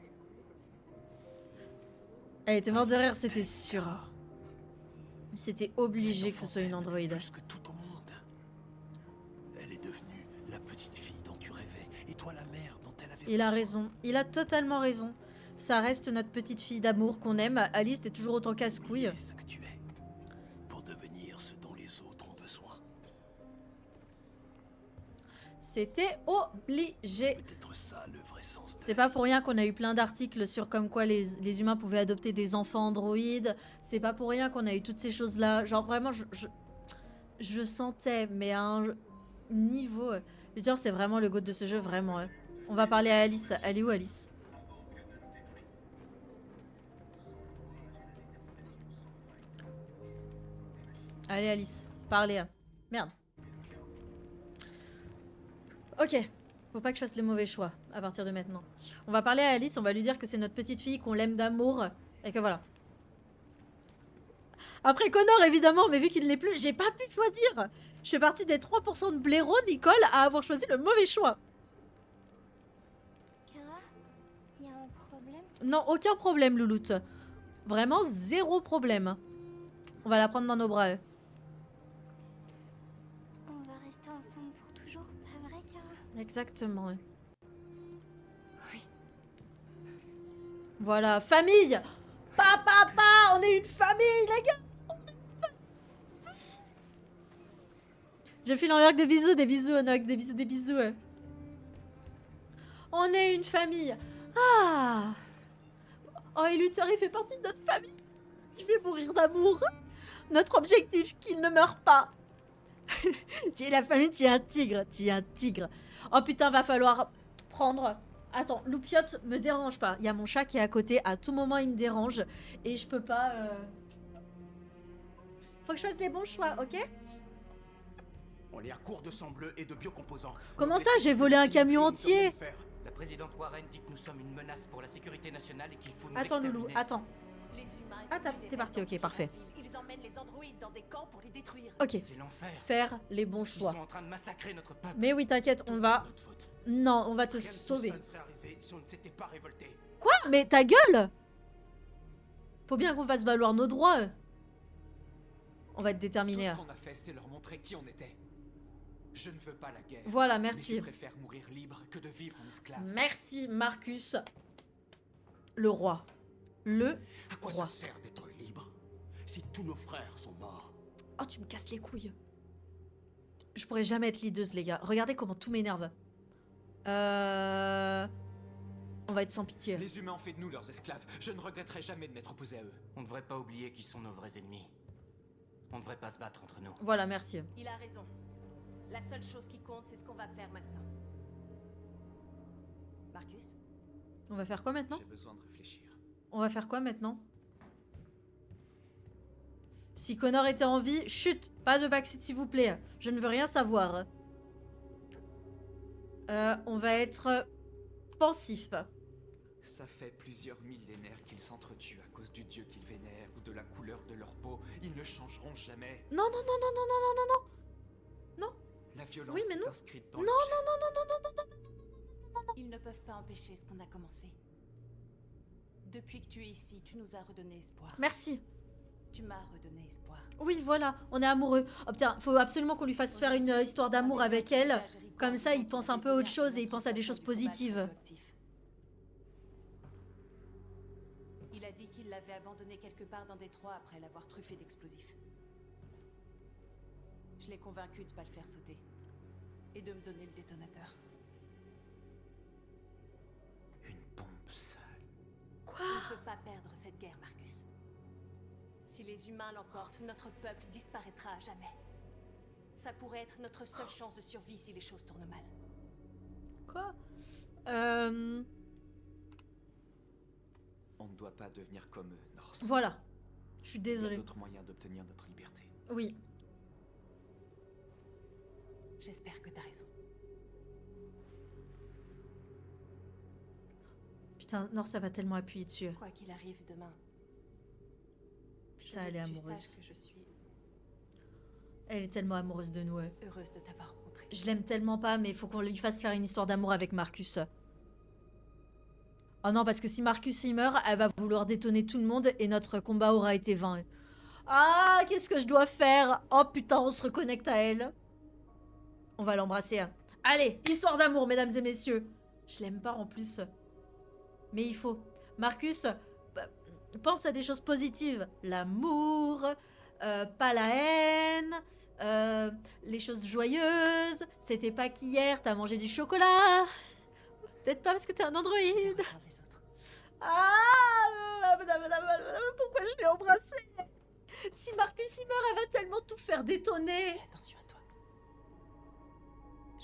Elle était morte de rire, c'était sûr. C'était obligé que ce soit une androïde. Plus que tout au monde. Elle est devenue la petite fille dont tu rêvais. Et toi, la mère dont elle avait Il a besoin. raison, il a totalement raison. Ça reste notre petite fille d'amour qu'on aime. Alice, t'es toujours autant casse-couille. Oublier ce que tu es. Pour devenir ce dont les autres ont besoin. C'était obligé. Peut-être ça le vrai sens de C'est pas pour rien qu'on a eu plein d'articles sur comme quoi les humains pouvaient adopter des enfants androïdes. C'est pas pour rien qu'on a eu toutes ces choses-là. Genre vraiment, je sentais, mais à un niveau... Luthor, c'est vraiment le goût de ce jeu, vraiment. Hein. On va parler à Alice. Elle est où, Alice? Allez, Alice. Parlez. Merde. Ok. Faut pas que je fasse les mauvais choix à partir de maintenant. On va parler à Alice. On va lui dire que c'est notre petite fille, qu'on l'aime d'amour. Et que voilà. Après Connor, évidemment, mais vu qu'il n'est plus, j'ai pas pu choisir. Je fais partie des 3% de blaireaux, Nicole, à avoir choisi le mauvais choix. Kara, y a un problème? Non, aucun problème, Louloute. Vraiment, zéro problème. On va la prendre dans nos bras. On va rester ensemble pour toujours, pas vrai, Kara? Exactement. Oui. Voilà, famille. Papa, on est une famille, les gars. Je file en l'air des bisous, Onox, des bisous. On est une famille. Ah. Oh, et Luthor, il fait partie de notre famille. Je vais mourir d'amour. Notre objectif, qu'il ne meure pas. Tu es la famille, tu es un tigre. Oh putain, va falloir prendre... Attends, Loupiote me dérange pas. Il y a mon chat qui est à côté. À tout moment, il me dérange. Et je peux pas... Faut que je fasse les bons choix, ok? On est à court de sang bleu et de biocomposants. Comment ça, j'ai volé un camion entier? La présidente Warren dit que nous sommes une menace pour la sécurité nationale et qu'il faut nous Attends, exterminer. Loulou, attends. Les humains Ah, t'es parti, ok, parfait. Ils emmènent les androïdes dans des camps pour les détruire. Ok, C'est l'enfer. faire les bons Ils choix. sont en train de massacrer notre peuple. Mais oui, t'inquiète, on va... Notre faute. Non, on va te Rien de tout sauver. ça ne serait arrivé si on ne s'était pas révolté. Quoi? Mais ta gueule! Faut bien qu'on fasse valoir nos droits. On va être Tout déterminés. ce qu'on a fait, c'est leur montrer qui on était. Je ne veux pas la guerre. Voilà, Mais merci. je préfère mourir libre que de vivre en esclave. Merci, Marcus. Le roi. Le À quoi roi. ça sert d'être libre si tous nos frères sont morts? Oh, tu me casses les couilles. Je pourrais jamais être leaduse, les gars. Regardez comment tout m'énerve. On va être sans pitié. Les humains ont fait de nous leurs esclaves. Je ne regretterai jamais de m'être opposé à eux. On ne devrait pas oublier qui sont nos vrais ennemis. On ne devrait pas se battre entre nous. Voilà, merci. Il a raison. La seule chose qui compte, c'est ce qu'on va faire maintenant. Marcus? On va faire quoi maintenant? J'ai besoin de réfléchir. On va faire quoi maintenant? Si Connor était en vie, chut, pas de backseat s'il vous plaît. Je ne veux rien savoir. On va être pensif. Ça fait plusieurs millénaires qu'ils s'entretuent à cause du dieu qu'ils vénèrent ou de la couleur de leur peau. Ils ne changeront jamais. Non. La violence Oui, mais est non. inscrite dans Non, le gène. Ils ne peuvent pas empêcher ce qu'on a commencé. Depuis que tu es ici, tu nous as redonné espoir. Merci. Tu m'as redonné espoir. Oui, voilà, on est amoureux. Oh putain, faut absolument qu'on lui fasse faire une histoire d'amour avec elle. Comme ça, il pense un peu à autre chose et il pense à des choses positives. Il a dit qu'il l'avait abandonné quelque part dans Détroit après l'avoir truffé d'explosifs. Je l'ai convaincu de pas le faire sauter. Et de me donner le détonateur. Une bombe sale. Quoi? On ne peut pas perdre cette guerre, Marcus. Si les humains l'emportent, notre peuple disparaîtra à jamais. Ça pourrait être notre seule chance de survie si les choses tournent mal. Quoi? On ne doit pas devenir comme eux, Norse. Voilà. Je suis Il y a désolée. d'autres moyens d'obtenir notre liberté. Oui. J'espère que t'as raison. Putain, Nord, ça va tellement appuyer dessus. Quoi qu'il arrive demain. Putain, elle est je veux que tu amoureuse. saches que je suis Elle est tellement amoureuse de nous. Ouais. heureuse de t'avoir rencontré. Je l'aime tellement pas, mais il faut qu'on lui fasse faire une histoire d'amour avec Marcus. Oh non, parce que si Marcus il meurt, elle va vouloir détonner tout le monde et notre combat aura été vain. Ah, qu'est-ce que je dois faire? Oh putain, on se reconnecte à elle. On va l'embrasser. Allez, histoire d'amour, mesdames et messieurs. Je l'aime pas en plus. Mais il faut. Marcus, pense à des choses positives. L'amour, pas la haine, les choses joyeuses. C'était pas qu'hier, t'as mangé du chocolat. Peut-être pas parce que t'es un androïde. Ah, pourquoi je l'ai embrassé? Si Marcus il meurt, elle va tellement tout faire détonner. Fais attention à toi.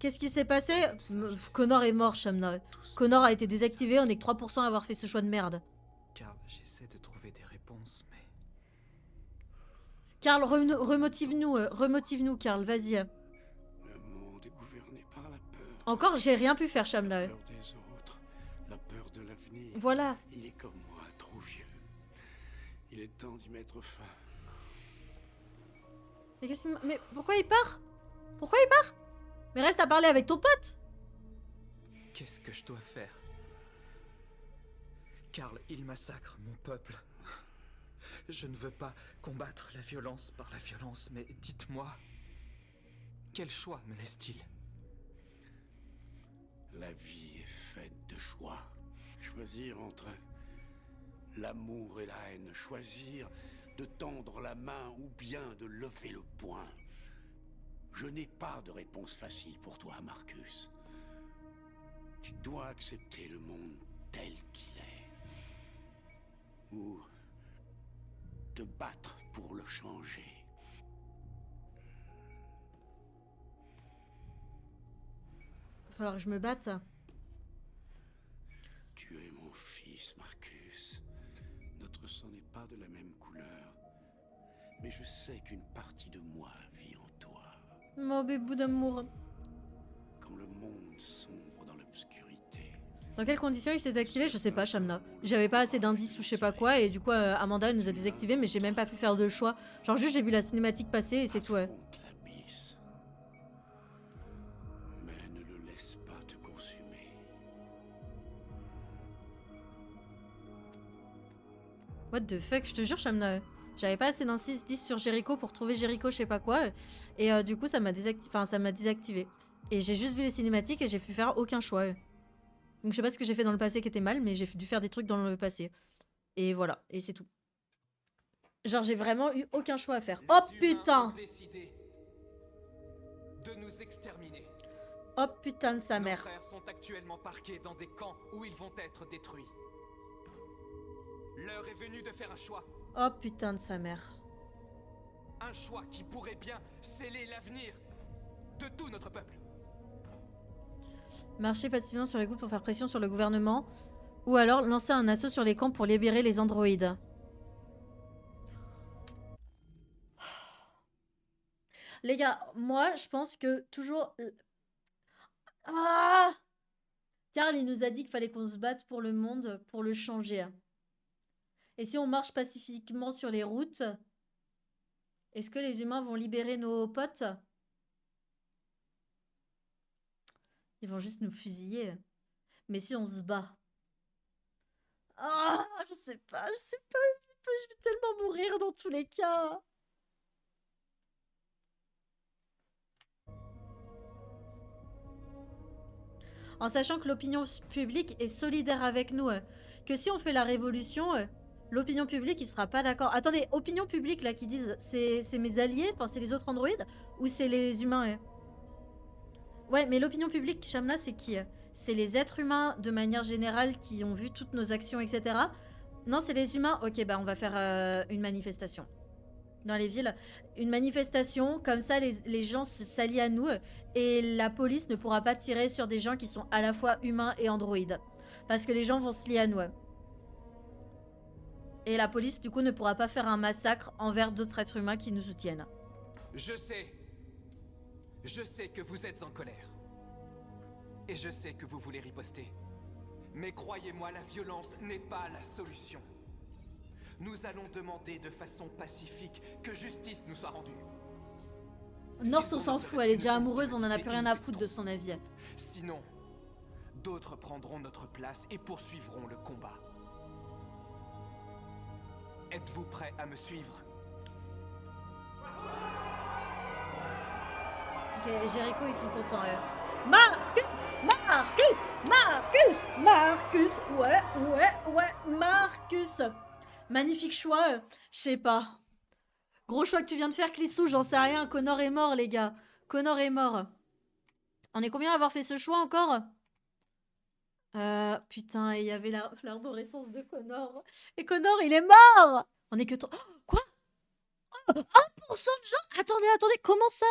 Qu'est-ce qui s'est passé? Connor est mort, Shamna. Connor a été désactivé, on est que 3% à avoir fait ce choix de merde. Carl, j'essaie de trouver des réponses, mais... Carl, remotive-nous, Carl, vas-y. Le monde est gouverné par la peur. Encore, j'ai rien pu faire, Shamna. La peur des autres, la peur de l'avenir. Voilà. Il est comme moi, trop vieux. Il est temps d'y mettre fin. Mais pourquoi il part? Pourquoi il part? Mais reste à parler avec ton pote. Qu'est-ce que je dois faire? Carl, il massacre mon peuple. Je ne veux pas combattre la violence par la violence, mais dites-moi, quel choix me laisse-t-il? La vie est faite de choix. Choisir entre l'amour et la haine. Choisir de tendre la main ou bien de lever le poing. Je n'ai pas de réponse facile pour toi, Marcus. Tu dois accepter le monde tel qu'il est. Ou te battre pour le changer. Il va falloir que je me batte. Tu es mon fils, Marcus. Notre sang n'est pas de la même couleur. Mais je sais qu'une partie de moi vit en toi. Mon bébou d'amour. Quand le monde sombre dans l'obscurité. Dans quelles conditions il s'est activé? Je sais pas, Shamna. J'avais pas assez d'indices ou je sais pas quoi, et du coup, Amanda elle nous a désactivé, mais j'ai même pas pu faire de choix. Genre, juste j'ai vu la cinématique passer et c'est tout, ouais. L'abysse. Mais ne le laisse pas te consumer. What the fuck, je te jure, Shamna. J'avais pas assez d'indices sur Jericho pour trouver Jericho, je sais pas quoi. Et du coup, ça m'a désactivé. Et j'ai juste vu les cinématiques et j'ai pu faire aucun choix. Donc je sais pas ce que j'ai fait dans le passé qui était mal, mais j'ai dû faire des trucs dans le passé. Et voilà, et c'est tout. Genre, j'ai vraiment eu aucun choix à faire. Oh putain! De nous exterminer. Oh putain de sa mère. Nos frères sont actuellement parqués dans des camps où ils vont être détruits. L'heure est venue de faire un choix. Oh putain de sa mère. Un choix qui pourrait bien sceller l'avenir de tout notre peuple. Marcher passivement sur les gouttes pour faire pression sur le gouvernement. Ou alors lancer un assaut sur les camps pour libérer les androïdes. Les gars, moi je pense que toujours... Ah! Carl il nous a dit qu'il fallait qu'on se batte pour le monde, pour le changer. Et si on marche pacifiquement sur les routes, est-ce que les humains vont libérer nos potes? Ils vont juste nous fusiller. Mais si on se bat? Ah, je sais pas. Je vais tellement mourir dans tous les cas. En sachant que l'opinion publique est solidaire avec nous. Que si on fait la révolution... l'opinion publique, il sera pas d'accord. Attendez, opinion publique, là, qui disent c'est mes alliés, enfin, c'est les autres androïdes, ou c'est les humains Ouais, mais l'opinion publique, Shamna, c'est qui? C'est les êtres humains, de manière générale, qui ont vu toutes nos actions, etc. Non, c'est les humains. Ok, bah, on va faire une manifestation. Dans les villes. Une manifestation, comme ça, les gens s'allient à nous, et la police ne pourra pas tirer sur des gens qui sont à la fois humains et androïdes. Parce que les gens vont se lier à nous. Et la police, du coup, ne pourra pas faire un massacre envers d'autres êtres humains qui nous soutiennent. Je sais que vous êtes en colère. Et je sais que vous voulez riposter. Mais croyez-moi, la violence n'est pas la solution. Nous allons demander de façon pacifique que justice nous soit rendue. North, on s'en fout, elle est déjà amoureuse, on en a plus rien à foutre de son avis. Sinon, d'autres prendront notre place et poursuivront le combat. Êtes-vous prêts à me suivre? Ok, Jericho, ils sont contents. Marcus, ouais, Marcus. Magnifique choix, je sais pas. Gros choix que tu viens de faire, Clissou, j'en sais rien. Connor est mort, les gars. Connor est mort. On est combien à avoir fait ce choix encore? Putain, il y avait l'arborescence de Connor. Et Connor, il est mort! On est que... Oh, quoi? Oh, 1% de gens? Attendez, comment ça?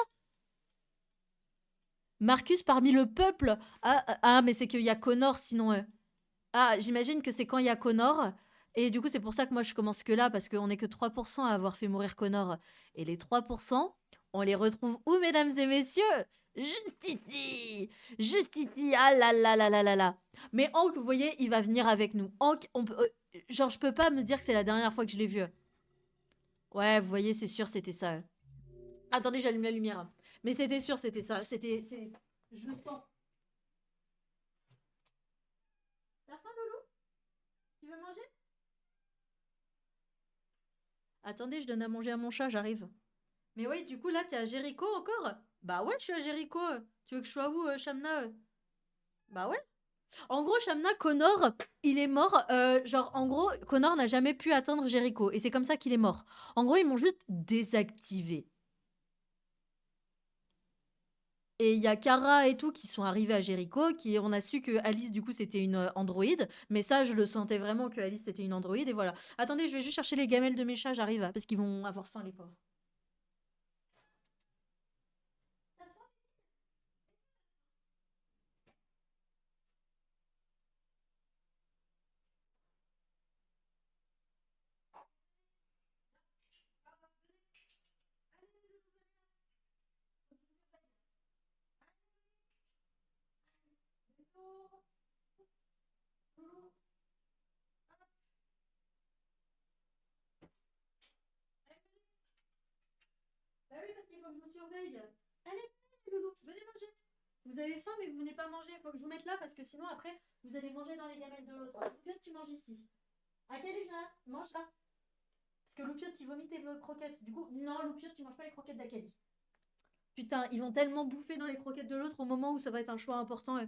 Marcus parmi le peuple. Mais c'est qu'il y a Connor sinon. Ah, j'imagine que c'est quand il y a Connor. Et du coup, c'est pour ça que moi je commence que là, parce qu'on est que 3% à avoir fait mourir Connor. Et les 3%, on les retrouve où, mesdames et messieurs? Juste ici! Juste ici! Ah là là là là là là! Mais Hank, vous voyez, il va venir avec nous. Hank, genre, je peux pas me dire que c'est la dernière fois que je l'ai vu. Ouais, vous voyez, c'est sûr, c'était ça. Attendez, j'allume la lumière. Mais c'était sûr, c'était ça. Je le sens. T'as faim, Loulou? Tu veux manger? Attendez, je donne à manger à mon chat, j'arrive. Mais oui, du coup, là, t'es à Jéricho encore? Bah ouais, je suis à Jéricho. Tu veux que je sois où, Shamna? Bah ouais. En gros, Shamna, Connor, il est mort. Genre, en gros, Connor n'a jamais pu atteindre Jéricho. Et c'est comme ça qu'il est mort. En gros, ils m'ont juste désactivé. Et il y a Kara et tout qui sont arrivés à Jéricho. On a su que Alice, du coup, c'était une androïde. Mais ça, je le sentais vraiment que Alice, c'était une androïde. Et voilà. Attendez, je vais juste chercher les gamelles de mes chats, j'arrive. Parce qu'ils vont avoir faim, les pauvres. Bah oui, parce qu'il faut que je vous surveille. Allez, loulou, venez manger. Vous avez faim, mais vous venez pas manger. Il faut que je vous mette là parce que sinon, après, vous allez manger dans les gamelles de l'autre. Loupiote, tu manges ici. Akali, viens là, mange là. Parce que Loupiote, il vomit tes croquettes. Du coup, non, Loupiote, tu manges pas les croquettes d'Akali. Putain, ils vont tellement bouffer dans les croquettes de l'autre au moment où ça va être un choix important.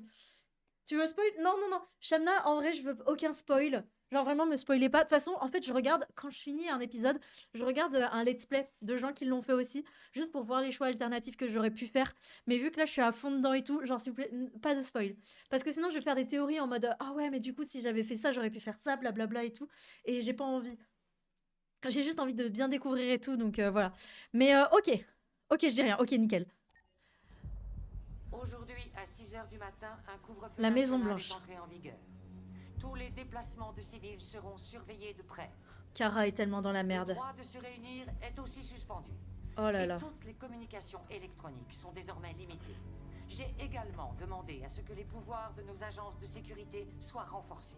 Tu veux spoil? Non, non, non. Shamna, en vrai, je veux aucun spoil. Genre, vraiment, me spoilez pas. De toute façon, en fait, je regarde, quand je finis un épisode, je regarde un let's play de gens qui l'ont fait aussi, juste pour voir les choix alternatifs que j'aurais pu faire. Mais vu que là, je suis à fond dedans et tout, genre, s'il vous plaît, pas de spoil. Parce que sinon, je vais faire des théories en mode, ah ouais, mais du coup, si j'avais fait ça, j'aurais pu faire ça, blablabla et tout. Et j'ai pas envie. J'ai juste envie de bien découvrir et tout, donc voilà. Mais ok. Ok, je dis rien. Ok, nickel. Aujourd'hui, à 6h du matin, un couvre-feu La Maison national Blanche. est entré en vigueur. Tous les déplacements de civils seront surveillés de près. Kara est tellement dans la merde. Le droit de se réunir est aussi suspendu. Oh là là. Et toutes les communications électroniques sont désormais limitées. J'ai également demandé à ce que les pouvoirs de nos agences de sécurité soient renforcés.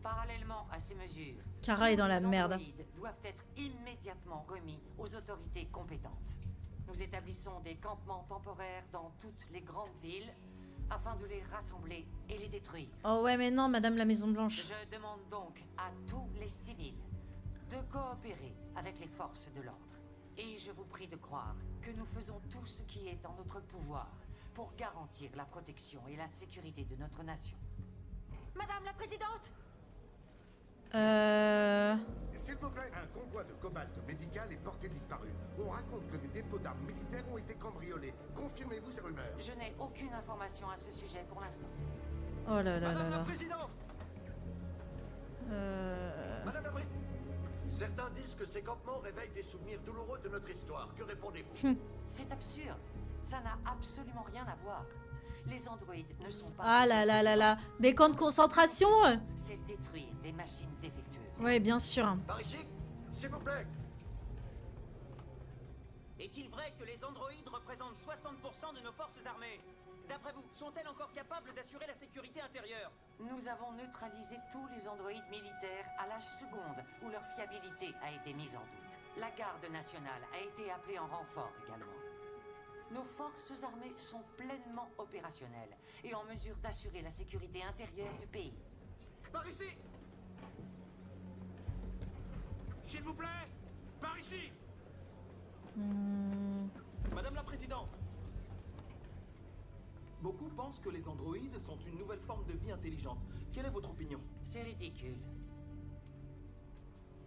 Parallèlement à ces mesures, Kara est dans la les merde. androïdes doivent être immédiatement remis aux autorités compétentes. Nous établissons des campements temporaires dans toutes les grandes villes afin de les rassembler et les détruire. Oh ouais, mais non, Madame la Maison Blanche. Je demande donc à tous les civils de coopérer avec les forces de l'ordre. Et je vous prie de croire que nous faisons tout ce qui est en notre pouvoir pour garantir la protection et la sécurité de notre nation. Madame la Présidente! S'il vous plaît, un convoi de cobalt médical est porté disparu. On raconte que des dépôts d'armes militaires ont été cambriolés. Confirmez-vous ces rumeurs? Je n'ai aucune information à ce sujet pour l'instant. Oh là là Madame là la là. Présidente! Madame la Présidente! Certains disent que ces campements réveillent des souvenirs douloureux de notre histoire. Que répondez-vous? C'est absurde. Ça n'a absolument rien à voir. Les androïdes ne sont pas... Ah là là là là. Des camps de concentration? C'est détruire des machines défectueuses. Ouais, bien sûr. Par ici, s'il vous plaît. Est-il vrai que les androïdes représentent 60% de nos forces armées? D'après vous, sont-elles encore capables d'assurer la sécurité intérieure? Nous avons neutralisé tous les androïdes militaires à la seconde où leur fiabilité a été mise en doute. La garde nationale a été appelée en renfort également. Nos forces armées sont pleinement opérationnelles et en mesure d'assurer la sécurité intérieure du pays. Par ici! S'il vous plaît! Par ici! Madame la Présidente! Beaucoup pensent que les androïdes sont une nouvelle forme de vie intelligente. Quelle est votre opinion? C'est ridicule.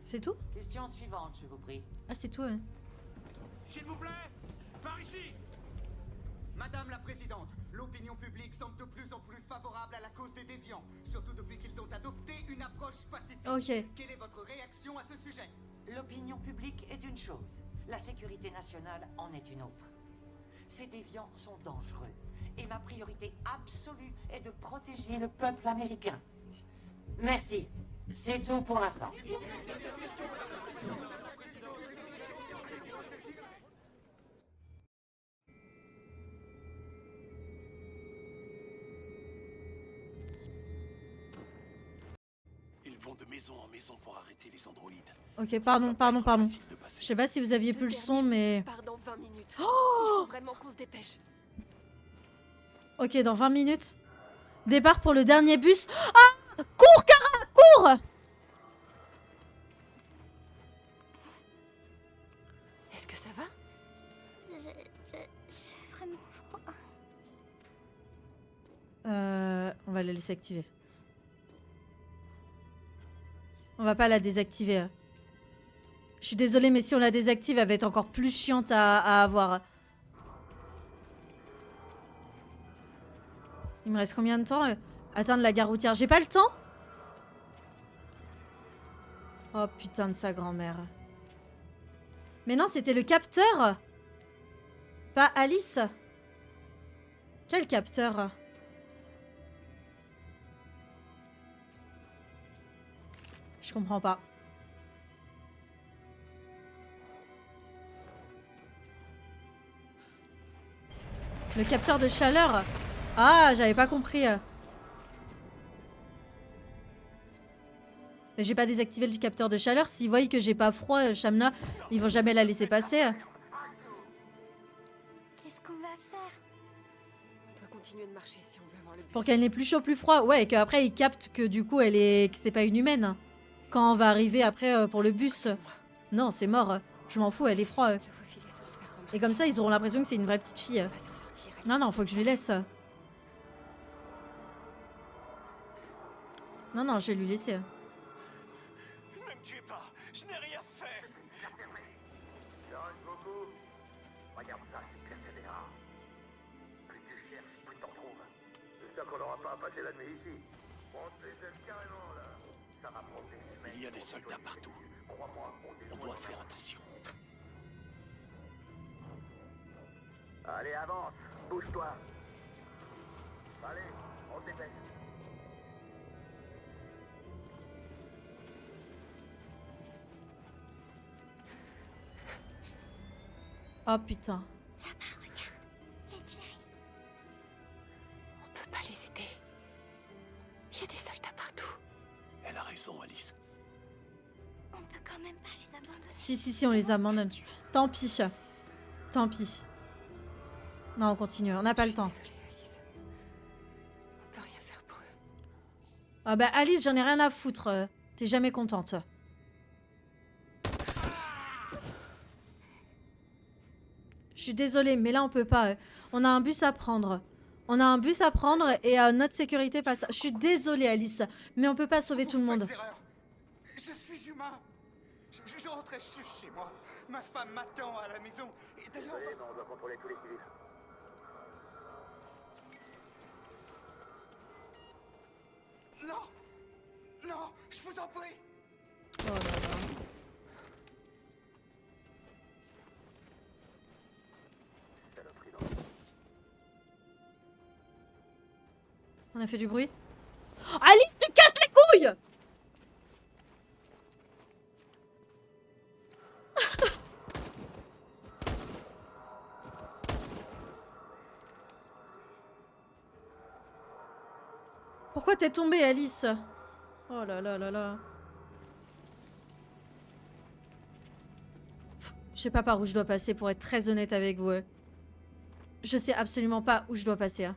C'est tout? Question suivante, je vous prie. Ah, c'est tout, hein. S'il vous plaît! Par ici! Madame la Présidente, l'opinion publique semble de plus en plus favorable à la cause des déviants, surtout depuis qu'ils ont adopté une approche pacifique. Ok. Quelle est votre réaction à ce sujet? L'opinion publique est une chose, la sécurité nationale en est une autre. Ces déviants sont dangereux Et ma priorité absolue est de protéger le peuple américain. Merci. C'est tout pour l'instant. Ils vont de maison en maison pour arrêter les androïdes. Ok, pardon. Je sais pas si vous aviez plus le son, mais... Part dans 20 minutes. Oh Il faut vraiment qu'on se dépêche. Ok, dans 20 minutes. Départ pour le dernier bus. Ah! Cours, Kara! Cours! Est-ce que ça va? J'ai vraiment froid. On va la laisser activer. On va pas la désactiver. Je suis désolée, mais si on la désactive, elle va être encore plus chiante à avoir. Il me reste combien de temps? Atteindre la gare routière. J'ai pas le temps? Oh putain de sa grand-mère. Mais non, c'était le capteur. Pas Alice. Quel capteur? Je comprends pas. Le capteur de chaleur. Ah, j'avais pas compris. Mais j'ai pas désactivé le capteur de chaleur. S'ils voient que j'ai pas froid, Shamna, ils vont jamais la laisser passer. Qu'est-ce qu'on va faire? On doit continuer de marcher si on veut avoir le bus. Pour qu'elle n'ait plus chaud, plus froid. Ouais, et qu'après ils captent que du coup que c'est pas une humaine. Quand on va arriver après pour le bus. Non, c'est mort. Je m'en fous, elle est froide. Et comme ça, ils auront l'impression que c'est une vraie petite fille. Non, faut que je lui laisse. Non, je vais lui laisser. Ne me tuez pas, je n'ai rien fait. Charge beaucoup. Regarde ça, c'est persévérant. Plus tu cherches, plus t'en trouves. J'espère qu'on n'aura pas à passer la nuit ici. On te les aime carrément là. Ça va prendre des semaines. Il y a des soldats partout. Crois-moi, On doit faire attention. Allez, avance. Bouge-toi. Allez, on se dépêche. Oh putain. Là-bas, regarde. Les Jerry. On peut pas les aider. Il y a des soldats partout. Elle a raison, Alice. On peut quand même pas les abandonner. Si, on les abandonne. Tant pis. Non, on continue, on n'a pas le temps. Désolée, Alice. On peut rien faire pour eux. Ah bah Alice, j'en ai rien à foutre. T'es jamais contente. Je suis désolée, mais là on peut pas. On a un bus à prendre. Et notre sécurité passe. Je suis désolée, Alice, mais on peut pas sauver tout le monde. Je suis humain. Je rentrais chez moi. Ma femme m'attend à la maison. Et d'ailleurs... Désolé, mais on doit contrôler tous les civils. Non, je vous en prie. Oh là là. On a fait du bruit. Alice, tu casses les couilles! Pourquoi t'es tombée, Alice? Oh là là là là. Je sais pas par où je dois passer pour être très honnête avec vous. Je sais absolument pas où je dois passer. Hein.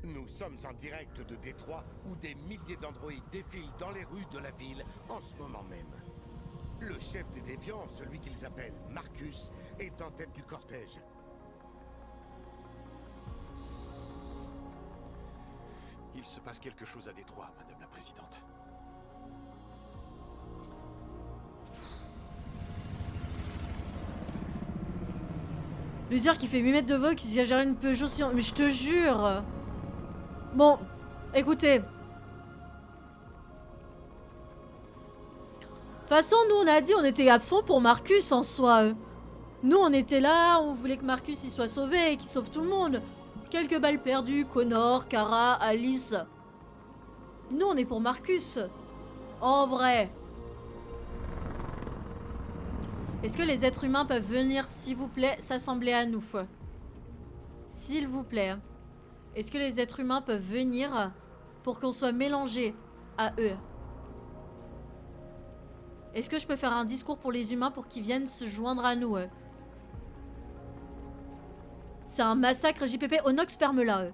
Nous sommes en direct de Détroit où des milliers d'androïdes défilent dans les rues de la ville en ce moment même. Le chef des déviants, celui qu'ils appellent Marcus, est en tête du cortège. Il se passe quelque chose à Détroit, Madame la Présidente. Lui dire qu'il fait 8 mètres de vol, qu'il a géré une Peugeot... Mais je te jure. Bon, écoutez. toute façon, nous on a dit on était à fond pour Marcus en soi. Nous on était là, on voulait que Marcus il soit sauvé et qu'il sauve tout le monde. Quelques balles perdues, Connor, Kara, Alice. Nous on est pour Marcus. En vrai. Est-ce que les êtres humains peuvent venir, s'il vous plaît, s'assembler à nous? S'il vous plaît. Est-ce que les êtres humains peuvent venir pour qu'on soit mélangés à eux? Est-ce que je peux faire un discours pour les humains pour qu'ils viennent se joindre à nous? C'est un massacre, JPP. Onox, ferme-la.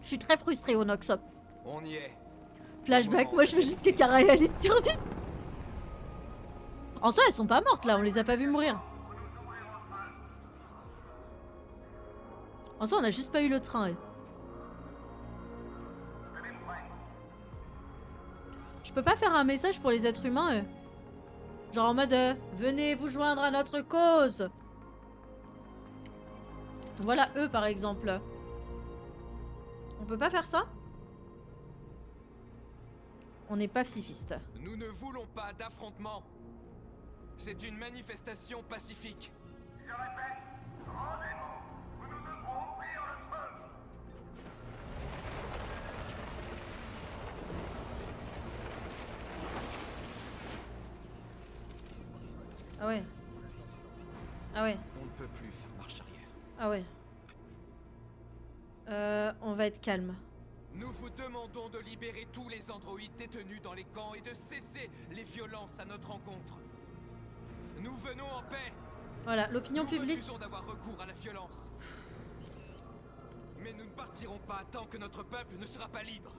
Je suis très frustrée, Onox. On y est. Flashback, moi je veux juste que Kara et Alice survivent. En soi, elles sont pas mortes là, on les a pas vues mourir. En soi, on a juste pas eu le train. Je peux pas faire un message pour les êtres humains genre en mode venez vous joindre à notre cause. Voilà eux par exemple. On peut pas faire ça? On n'est pas pacifiste. Nous ne voulons pas d'affrontement. C'est une manifestation pacifique. Je répète, rendez-vous, ou nous devrons ouvrir le feu. Ah ouais. Ah ouais. On ne peut plus faire marche arrière. Ah ouais. On va être calme. Nous vous demandons de libérer tous les androïdes détenus dans les camps et de cesser les violences à notre encontre. Nous venons en paix. Voilà, l'opinion publique. Nous refusons d'avoir recours à la violence. Mais nous ne partirons pas tant que notre peuple ne sera pas libre.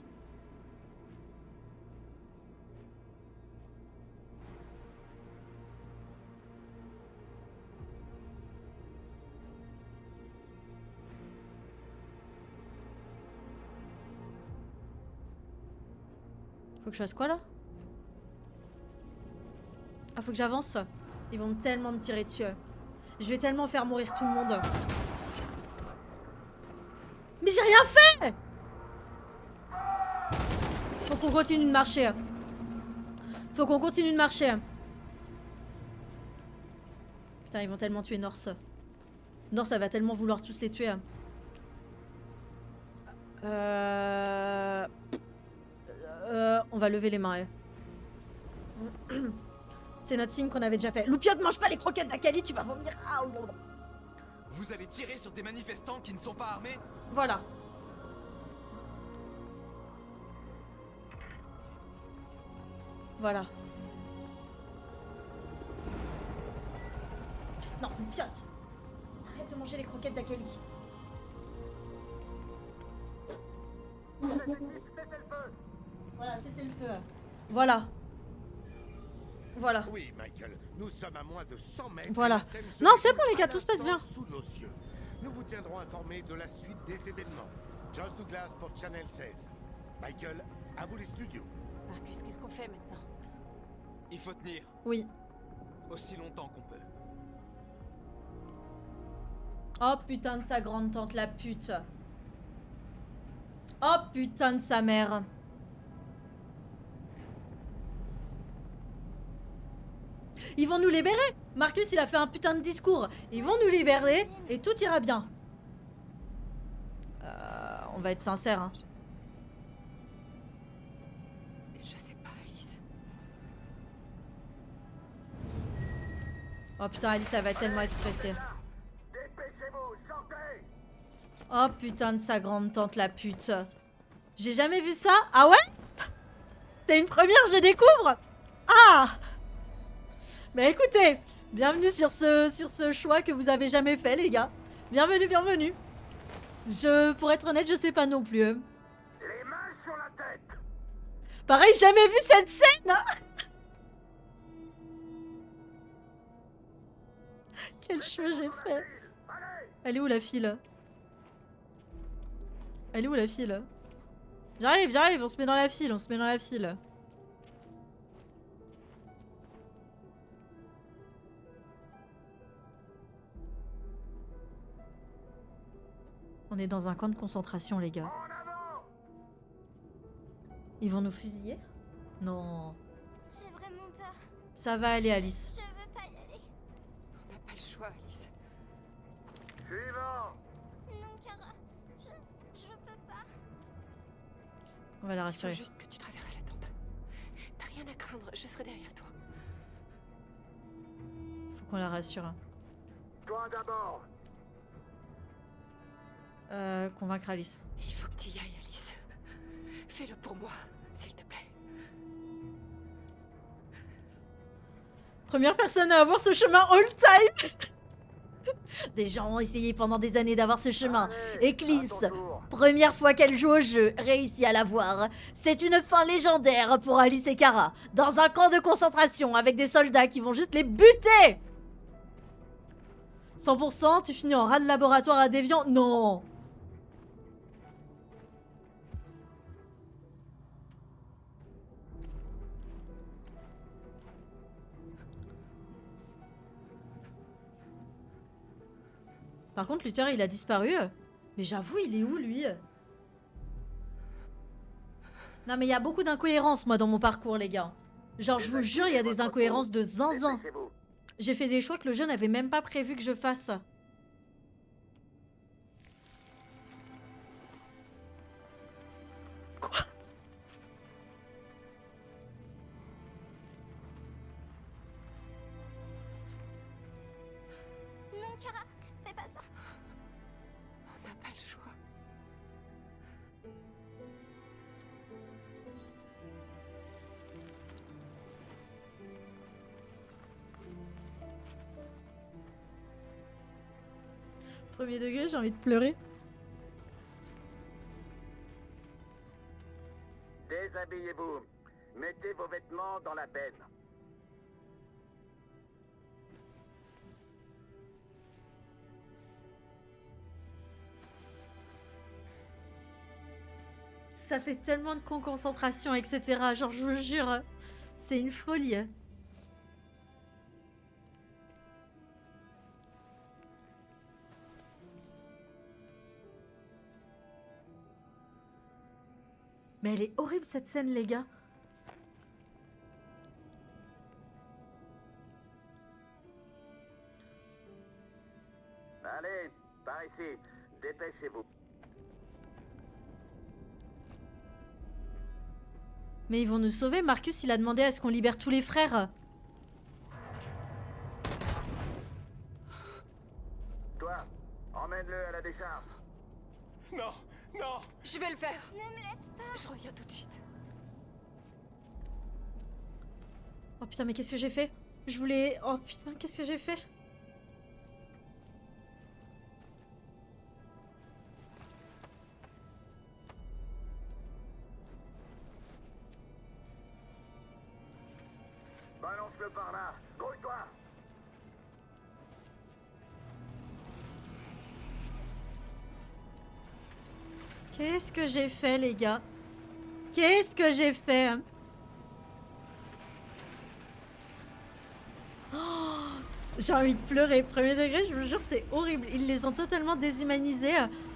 Faut que je fasse quoi là? Ah, faut que j'avance. Ils vont tellement me tirer dessus. Je vais tellement faire mourir tout le monde. Mais j'ai rien fait! Faut qu'on continue de marcher. Faut qu'on continue de marcher. Putain, ils vont tellement tuer Norse. Norse, ça va tellement vouloir tous les tuer. On va lever les mains. C'est notre signe qu'on avait déjà fait. Loupiote, mange pas les croquettes d'Akali, tu vas vomir. Ah, oh, oh. Vous allez tirer sur des manifestants qui ne sont pas armés? Voilà. Voilà. Non, Loupiote. Arrête de manger les croquettes d'Akali. Voilà, cessez le feu. Voilà. Voilà. Oui, Michael, nous sommes à moins de 100 mètres. Voilà. Non, c'est bon les gars, tout se passe bien. Sous nos cieux. Nous vous tiendrons informés de la suite des événements. Josh Douglas pour Channel 16. Michael, à vous les studios. Marcus, qu'est-ce qu'on fait maintenant? Il faut tenir. Oui. Aussi longtemps qu'on peut. Oh putain de sa grande tante, la pute. Oh putain de sa mère. Ils vont nous libérer. Marcus, il a fait un putain de discours. Ils vont nous libérer et tout ira bien. On va être sincère. Hein. Je sais pas, Alice. Oh putain, Alice, elle va tellement être stressée. Oh putain de sa grande tante, la pute. J'ai jamais vu ça. Ah ouais? C'est une première, je découvre. Ah! Bah écoutez, bienvenue sur ce choix que vous avez jamais fait, les gars. Bienvenue, bienvenue. Pour être honnête, je sais pas non plus. Les mains sur la tête. Pareil, jamais vu cette scène. Hein. Quel cheveux j'ai fait. Elle est où la file? Elle est où la file? J'arrive, j'arrive, on se met dans la file, on se met dans la file. On est dans un camp de concentration, les gars. Ils vont nous fusiller? Non. J'ai vraiment peur. Ça va aller, Alice. Je veux pas y aller. On n'a pas le choix, Alice. Suivant. Non, Kara. Je peux pas. On va la Il faut rassurer. juste que tu traverses la tente. T'as rien à craindre, je serai derrière toi. Faut qu'on la rassure. Toi d'abord. Convaincre Alice. Il faut que tu y ailles, Alice. Fais-le pour moi, s'il te plaît. Première personne à avoir ce chemin all time. Des gens ont essayé pendant des années d'avoir ce chemin. Eclisse, première fois qu'elle joue au jeu, réussit à l'avoir. C'est une fin légendaire pour Alice et Kara. Dans un camp de concentration avec des soldats qui vont juste les buter. 100%, tu finis en rat de laboratoire à Déviant? Non. Par contre, Luther, il a disparu. Mais j'avoue, il est où, lui? Non, mais il y a beaucoup d'incohérences, moi, dans mon parcours, les gars. Genre, je vous jure, il y a des incohérences de zinzin. J'ai fait des choix que le jeu n'avait même pas prévu que je fasse. Quoi? Non, Kara, fais pas ça. On n'a pas le choix. Premier degré, j'ai envie de pleurer. Déshabillez-vous. Mettez vos vêtements dans la benne. Ça fait tellement de concentration, etc. Genre, je vous jure, c'est une folie. Mais elle est horrible, cette scène, les gars. Allez, par ici. Dépêchez-vous. Mais ils vont nous sauver. Marcus, il a demandé à ce qu'on libère tous les frères. Toi, emmène-le à la décharge. Non, non. Je vais le faire. Ne me laisse pas. Je reviens tout de suite. Oh putain, mais qu'est-ce que j'ai fait? Je voulais... Oh putain, qu'est-ce que j'ai fait? Balance-le par là. Grouille-toi. Qu'est-ce que j'ai fait, les gars? Qu'est-ce que j'ai fait? Oh, j'ai envie de pleurer. Premier degré, je vous jure, c'est horrible. Ils les ont totalement déshumanisés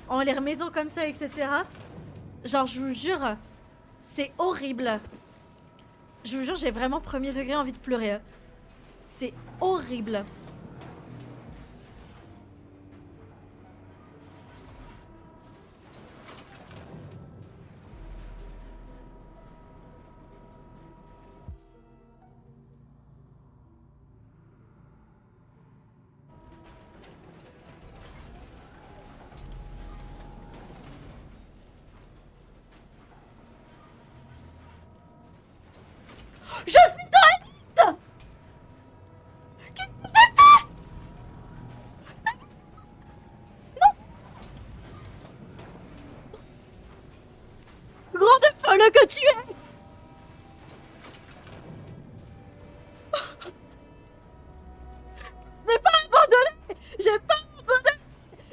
en les remettant comme ça, etc. Genre, je vous jure, c'est horrible. Je vous jure, j'ai vraiment premier degré envie de pleurer. C'est horrible. Je suis dans la liste. Qu'est-ce que j'ai fait? Non. Grande folle que tu es. J'ai pas abandonné. J'ai pas abandonné.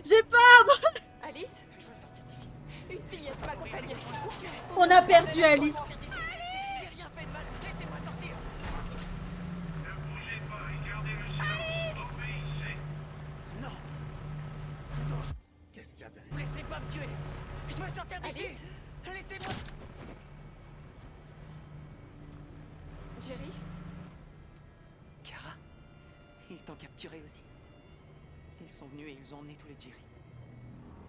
J'ai pas abandonné. Alice, je veux sortir d'ici. Une fillette m'accompagne, s'il vous plaît. On a perdu Alice. J'ai rien fait de mal. Laissez-moi sortir. Ne bougez pas et gardez le silence. Obéissez. Non. Non. Qu'est-ce qu'il y a derrière? Laissez pas me tuer. Je veux sortir d'ici. Alice. Laissez-moi. Jerry? Kara, ils t'ont capturé aussi. Ils sont venus et ils ont emmené tous les Jerry.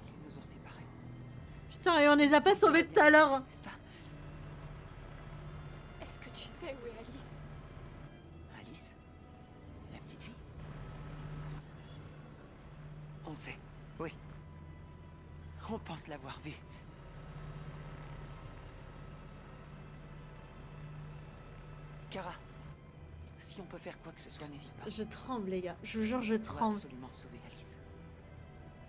Ils nous ont séparés. Putain, et on les a pas sauvés tout à l'heure. N'est-ce pas? Est-ce que tu sais où est Alice? Alice? La petite fille? On sait, oui. On pense l'avoir vue. Kara, si on peut faire quoi que ce soit, n'hésite pas. Je tremble, les gars. Je vous jure, je On doit tremble. absolument sauver Alice.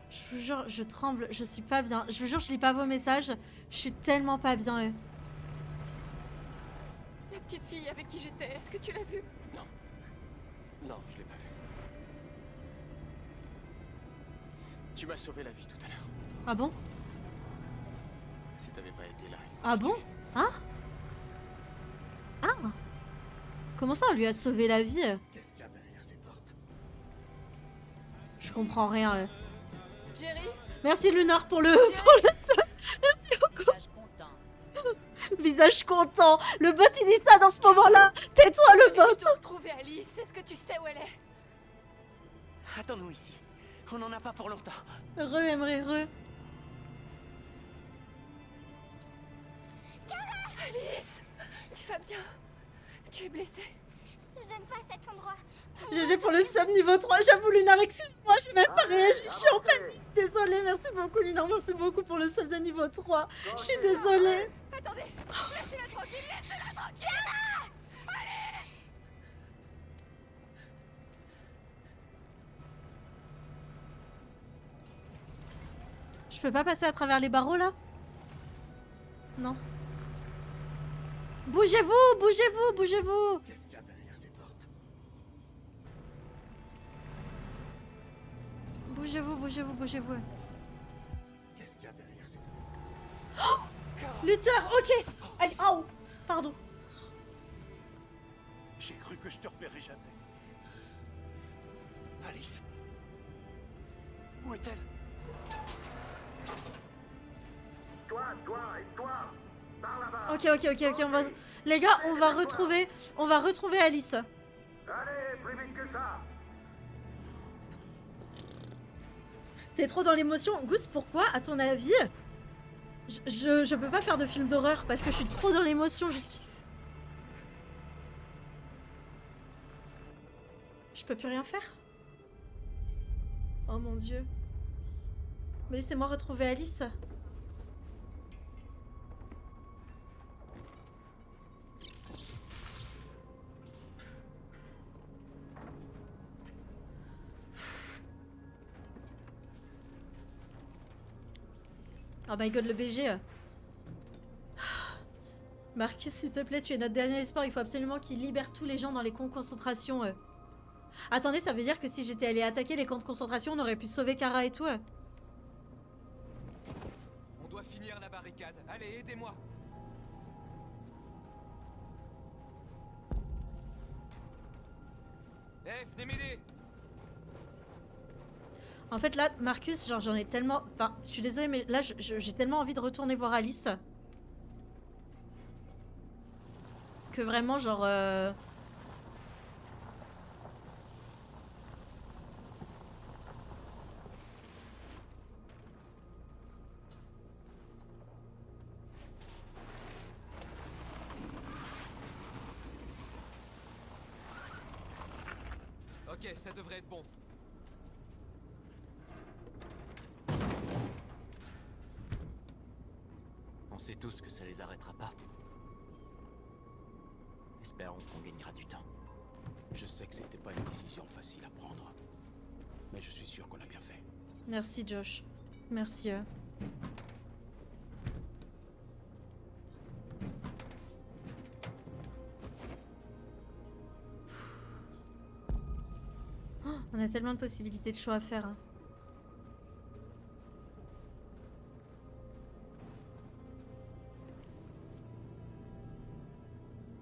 Je vous jure, je tremble. Je suis pas bien. Je vous jure, je lis pas vos messages. Je suis tellement pas bien. La petite fille avec qui j'étais, est-ce que tu l'as vue? Non. Non, je l'ai pas vue. Tu m'as sauvé la vie tout à l'heure. Ah bon? Si t'avais pas été là. Ah bon? Hein? Ah? Comment ça, on lui a sauvé la vie? Qu'est-ce qu'il y a derrière ces portes? Je comprends rien. Jerry? Merci Lunar pour le sub. Merci beaucoup. Visage content. Le bot il dit ça dans ce moment-là. Tais-toi le Je bot. dois retrouver Alice. Est-ce que tu sais où elle est? Attends-nous ici. On n'en a pas pour longtemps. Re aimerait re. Alice! Tu vas bien? Tu es blessée? J'aime pas cet endroit. GG pour le sub niveau 3. J'avoue Lunar, excuse-moi, j'ai même pas réagi. Je suis en panique. Désolée, merci beaucoup Lunar. Merci beaucoup pour le sub de niveau 3. Je suis désolée. Attendez! Laissez-la tranquille! Laissez-la tranquille! Allez! Je peux pas passer à travers les barreaux là? Non. Bougez-vous, bougez-vous, bougez-vous. Qu'est-ce qu'il y a derrière ces portes? Bougez-vous, bougez-vous, bougez-vous. Qu'est-ce qu'il y a derrière ces Luther, ok. Aïe, oh, pardon. J'ai cru que je te reverrais jamais. Alice. Où est-elle? Toi, et toi, par là-bas. Ok, on va... Les gars, on va retrouver Alice. Allez, plus vite que ça. T'es trop dans l'émotion. Goose, pourquoi, à ton avis, je peux pas faire de film d'horreur parce que je suis trop dans l'émotion, juste. Je peux plus rien faire. Oh mon dieu. Mais laissez-moi retrouver Alice. Oh my god, le BG. Marcus, s'il te plaît, tu es notre dernier espoir. Il faut absolument qu'il libère tous les gens dans les camps de concentration. Attendez, ça veut dire que si j'étais allé attaquer les camps de concentration, on aurait pu sauver Kara et tout. On doit finir la barricade. Allez, aidez-moi. Venez m'aider. En fait, là, Marcus, genre, j'en ai tellement... Enfin, je suis désolée, mais là, j'ai tellement envie de retourner voir Alice. Que vraiment, genre... Ok, ça devrait être bon. On sait tous que ça les arrêtera pas. Espérons qu'on gagnera du temps. Je sais que c'était pas une décision facile à prendre. Mais je suis sûr qu'on a bien fait. Merci, Josh. Merci. Oh, on a tellement de possibilités de choix à faire.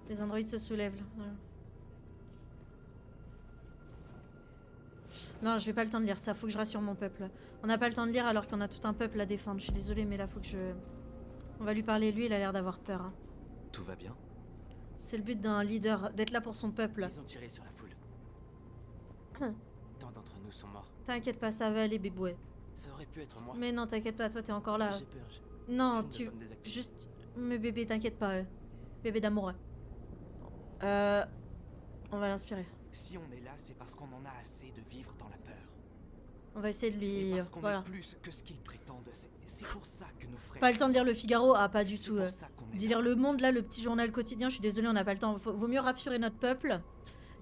Les androïdes se soulèvent là. Ouais. Non, je vais pas le temps de lire ça. Faut que je rassure mon peuple. On n'a pas le temps de lire alors qu'on a tout un peuple à défendre. Je suis désolée, mais là, faut que je... On va lui parler, lui, il a l'air d'avoir peur. Tout va bien? C'est le but d'un leader, d'être là pour son peuple. Ils ont tiré sur la foule. Tant d'entre nous sont morts. T'inquiète pas, ça va aller, béboué. Ça aurait pu être moi. Mais non, t'inquiète pas, toi t'es encore là. J'ai peur. Non, je ne veux pas me désactiver. juste... Mais bébé, t'inquiète pas. Bébé d'amour. On va l'inspirer. Si on est là, c'est parce qu'on en a assez de vivre dans la peur. On va essayer de lui... Et parce qu'on voilà. est plus que ce qu'ils prétendent. C'est pour ça que nos frères... Pas le temps de lire le Figaro? Ah, pas du tout. pour ça qu'on est D'y lire Le Monde, là, le petit journal quotidien, je suis désolée, on n'a pas le temps. Vaut mieux rassurer notre peuple.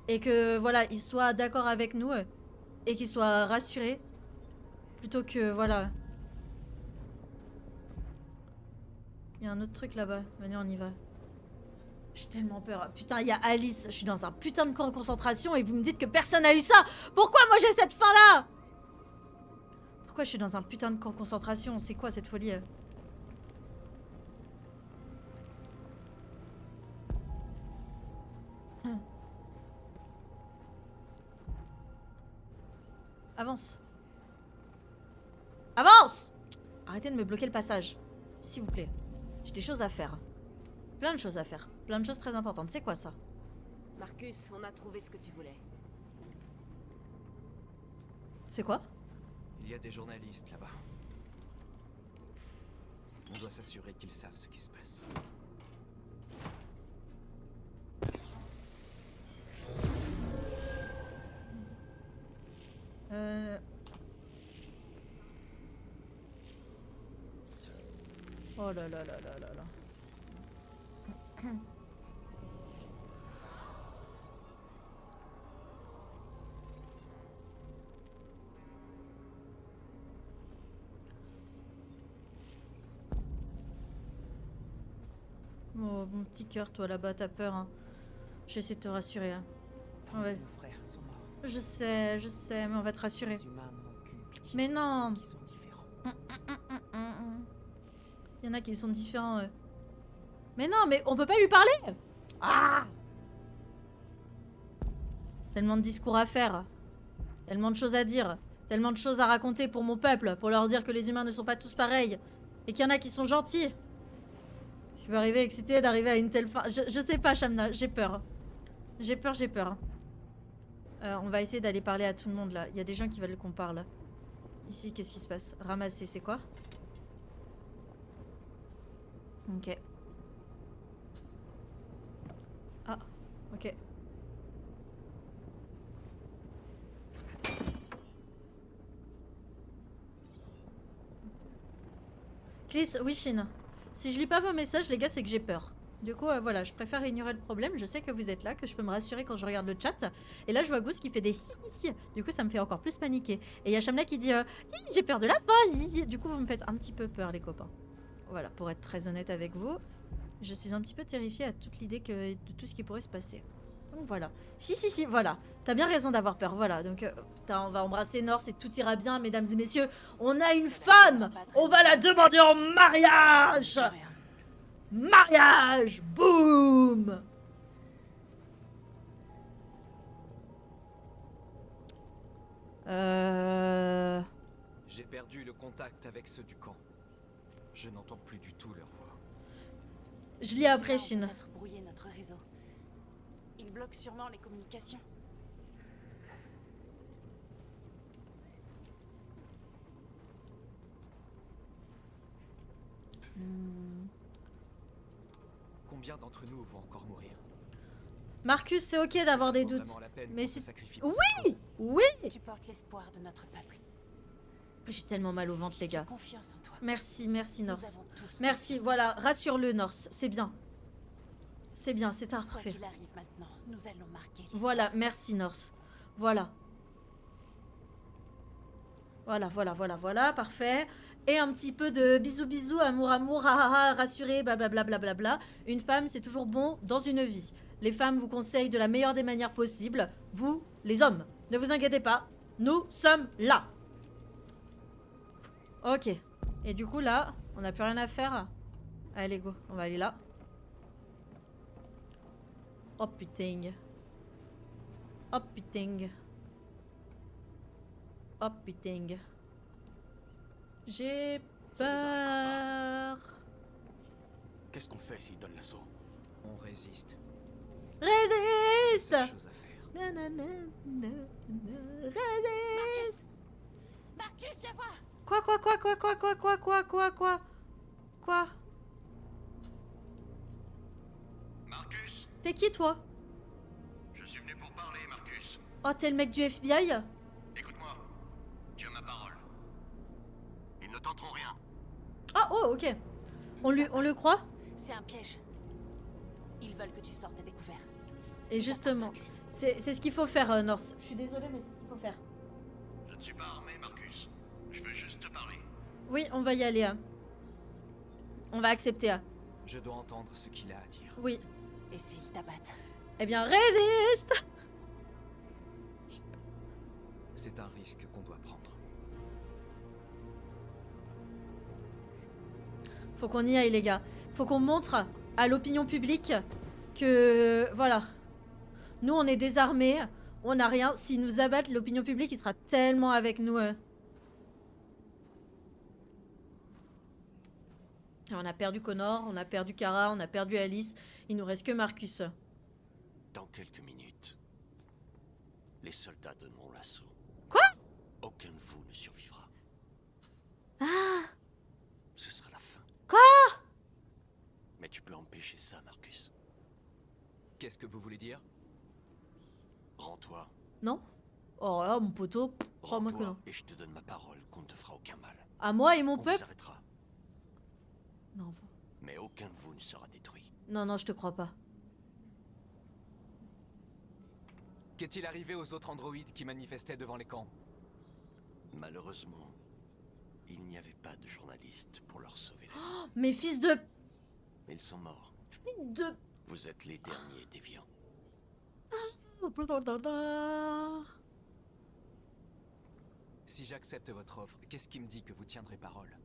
Et que, voilà, il soit d'accord avec nous. Et qu'il soit rassuré. Plutôt que, voilà. Il y a un autre truc là-bas. Venez, on y va. J'ai tellement peur. Putain, il y a Alice. Je suis dans un putain de camp de concentration et vous me dites que personne n'a eu ça. Pourquoi moi j'ai cette fin-là? Pourquoi je suis dans un putain de camp de concentration? C'est quoi cette folie? Avance. Avance! Arrêtez de me bloquer le passage. S'il vous plaît. J'ai des choses à faire. Plein de choses à faire. Plein de choses très importantes. C'est quoi ça? Marcus, on a trouvé ce que tu voulais. C'est quoi? Il y a des journalistes là-bas. On doit s'assurer qu'ils savent ce qui se passe. Oh là là là là là là. Oh, mon petit cœur, toi là-bas, t'as peur, hein. J'essaie de te rassurer, hein. Ouais. Nos frères sont morts. Je sais, mais on va te rassurer. Les humains n'ont aucune pitié. Mais non. Qui sont différents. Il y en a qui sont différents. Mais non, mais on peut pas lui parler. Ah! Tellement de discours à faire. Tellement de choses à dire. Tellement de choses à raconter pour mon peuple. Pour leur dire que les humains ne sont pas tous pareils. Et qu'il y en a qui sont gentils. Ce qui peut arriver excité d'arriver à une telle fin. Je sais pas, Shamna. J'ai peur. J'ai peur. On va essayer d'aller parler à tout le monde là. Il y a des gens qui veulent qu'on parle. Ici, qu'est-ce qui se passe? Ramasser, c'est quoi? Ok. Ah, ok. Clis, oui, Shin. Si je lis pas vos messages, les gars, c'est que j'ai peur. Du coup, voilà, je préfère ignorer le problème. Je sais que vous êtes là, que je peux me rassurer quand je regarde le chat. Et là, je vois Goose qui fait des hi. Du coup, ça me fait encore plus paniquer. Et il y a Shamla qui dit j'ai peur de la fin. Du coup, vous me faites un petit peu peur, les copains. Voilà, pour être très honnête avec vous, je suis un petit peu terrifiée à toute l'idée de tout ce qui pourrait se passer. Donc voilà. Si, voilà. T'as bien raison d'avoir peur, voilà. Donc, on va embrasser Norse et tout ira bien, mesdames et messieurs. On a une femme. On va la demander en mariage. Mariage. Boum. J'ai perdu le contact avec ceux du camp. Je n'entends plus du tout leur voix. Je lis après, Shin. Peut-être brouiller notre réseau. Il bloque sûrement les communications. Combien d'entre nous vont encore mourir? Marcus, c'est ok d'avoir des doutes. Mais si... Oui. Tu portes l'espoir de notre peuple. J'ai tellement mal au ventre, les gars. Confiance en toi. Merci, Norse. Merci, voilà, rassure-le, Norse. C'est bien. C'est bien, c'est parfait. Quoi qu'il arrive maintenant, nous allons marquer l'histoire. Voilà, merci, Norse. Voilà, parfait. Et un petit peu de bisous, amour, rassuré, blablabla. Une femme, c'est toujours bon dans une vie. Les femmes vous conseillent de la meilleure des manières possibles. Vous, les hommes, ne vous inquiétez pas. Nous sommes là. Ok. Et du coup, là, on n'a plus rien à faire. Allez, go. On va aller là. Oh putain. J'ai peur. Qu'est-ce qu'on fait s'ils donnent l'assaut? On résiste. Résiste. Chose à faire. Résiste. Marcus, viens voir. Quoi Marcus, T'es qui toi? je suis venu pour parler, Marcus. Oh, t'es le mec du FBI? Écoute-moi, tu as ma parole. Ils ne tenteront rien. Ah, oh, ok. On le croit? C'est un piège. Ils veulent que tu sortes à découvert. Et justement, c'est ce qu'il faut faire, North. Je suis désolée, mais c'est ce qu'il faut faire. Je ne suis pas armé, Marcus. Je veux juste te parler. Oui, on va y aller. On va accepter. Je dois entendre ce qu'il a à dire. Oui. Et s'ils t'abattent? Eh bien, résiste. C'est un risque qu'on doit prendre. Faut qu'on y aille, les gars. Faut qu'on montre à l'opinion publique que... Voilà. Nous, on est désarmés. On n'a rien. S'ils nous abattent, l'opinion publique, il sera tellement avec nous. Et on a perdu Connor, on a perdu Kara, on a perdu Alice. Il nous reste que Marcus. Dans quelques minutes, les soldats donneront l'assaut. Quoi? Aucun de vous ne survivra. Ah! Ce sera la fin. Quoi? Mais tu peux empêcher ça, Marcus. Qu'est-ce que vous voulez dire? Rends-toi. Non? Oh là, mon poteau. Crois-moi que non. Rends-toi et je te donne ma parole qu'on ne te fera aucun mal. À moi et mon On vous peuple? arrêtera. Non. Mais aucun de vous ne sera détruit. Non, je te crois pas. Qu'est-il arrivé aux autres androïdes qui manifestaient devant les camps? Malheureusement, il n'y avait pas de journalistes pour leur sauver la vie. Oh, mes fils de... Ils sont morts. de... Vous êtes les derniers déviants. Si j'accepte votre offre, qu'est-ce qui me dit que vous tiendrez parole?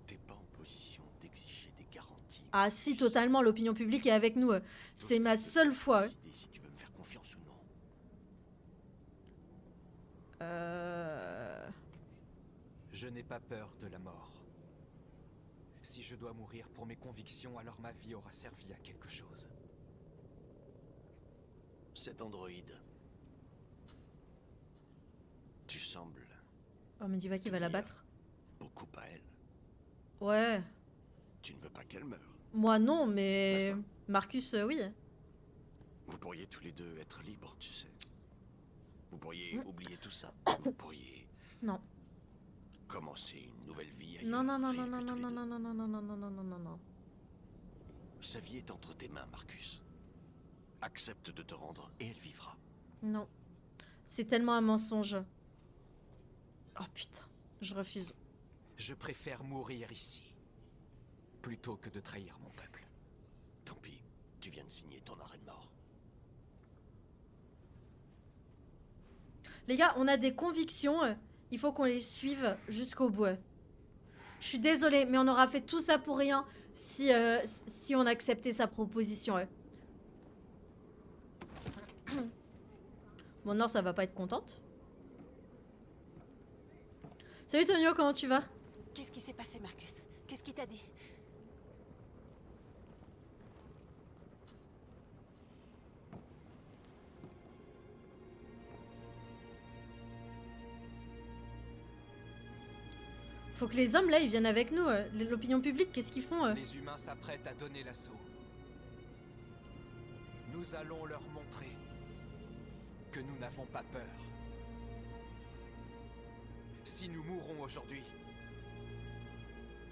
T'es pas en position d'exiger des garanties. Ah si, totalement, l'opinion publique est avec nous. C'est ma seule fois. Décider si tu veux me faire confiance ou non. Je n'ai pas peur de la mort. Si je dois mourir pour mes convictions, alors ma vie aura servi à quelque chose. Cet androïde. Tu sembles Oh, mais dis pas qu'il va la battre. beaucoup à elle. Ouais. Tu ne veux pas qu'elle meure. Moi non, mais... Marcus, oui. Vous pourriez tous les deux être libres, tu sais. Vous pourriez oublier tout ça. Vous pourriez Non. commencer une nouvelle vie ailleurs. Non, non, non, rien non, que non, tous non, les non, deux. non, non, non, non, non, non, non, non, non. Sa vie est entre tes mains, Marcus. Accepte de te rendre et elle vivra. Non. C'est tellement un mensonge. Oh putain, je refuse. Je préfère mourir ici, plutôt que de trahir mon peuple. Tant pis, tu viens de signer ton arrêt de mort. Les gars, on a des convictions. Il faut qu'on les suive jusqu'au bout. Je suis désolée, mais on aura fait tout ça pour rien si on acceptait sa proposition. Bon, non, ça va pas être contente. Salut Tonio, comment tu vas? Qu'est-ce qui s'est passé, Marcus? Qu'est-ce qu'il t'a dit? Faut que les hommes là, ils viennent avec nous. L'opinion publique, qu'est-ce qu'ils font? Les humains s'apprêtent à donner l'assaut. Nous allons leur montrer que nous n'avons pas peur. Si nous mourrons aujourd'hui,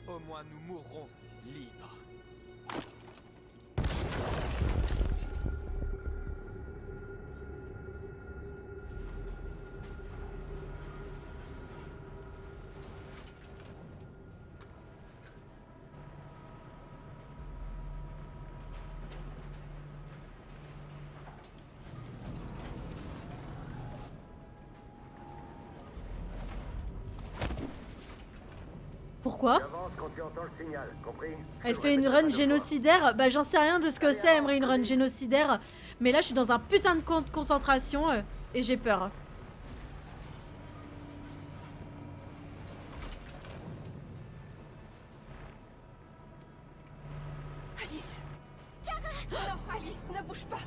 au moins nous mourrons libres. Pourquoi? Tu avances quand tu entends le signal, compris? Elle fait une run génocidaire. Bah j'en sais rien de ce que c'est, Emery, une run génocidaire. Mais là je suis dans un putain de camp de concentration et j'ai peur. Alice! Non, Alice, ne bouge pas!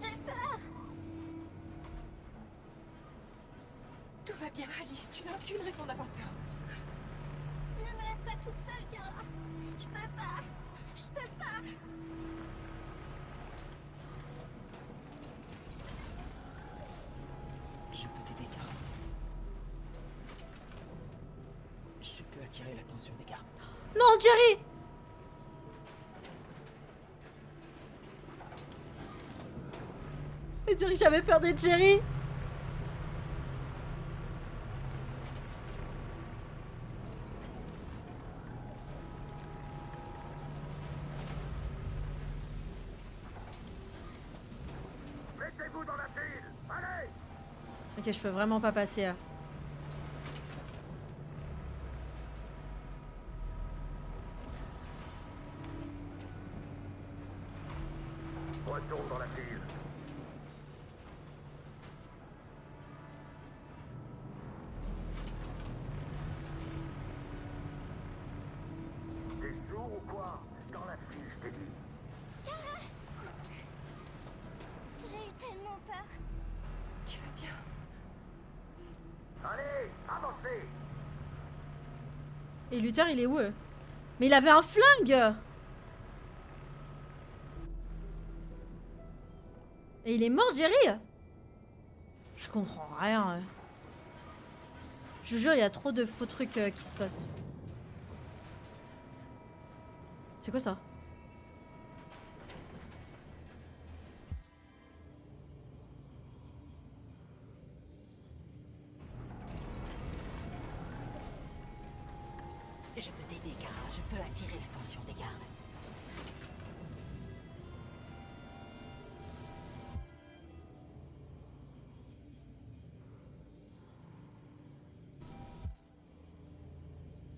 J'ai peur. Tout va bien, Alice. Tu n'as aucune raison d'avoir peur. Ne me laisse pas toute seule, Kara. Je peux pas. Je peux pas. Je peux t'aider, Kara. Je peux attirer l'attention des gardes. Non, Jerry! Mais Jerry, j'avais peur d'être Jerry! Mettez-vous dans la file. Allez! Ok, je peux vraiment pas passer. Retourne dans la file. T'es sourd ou quoi? Dans la file, je t'ai dit. Kara! J'ai eu tellement peur. Tu vas bien? Allez, avancez! Et Luther, il est où? Mais il avait un flingue! Et il est mort, Jerry? Je comprends rien. Je vous jure, il y a trop de faux trucs qui se passent. C'est quoi ça? Je peux t'aider, Kara. Je peux attirer l'attention des gardes.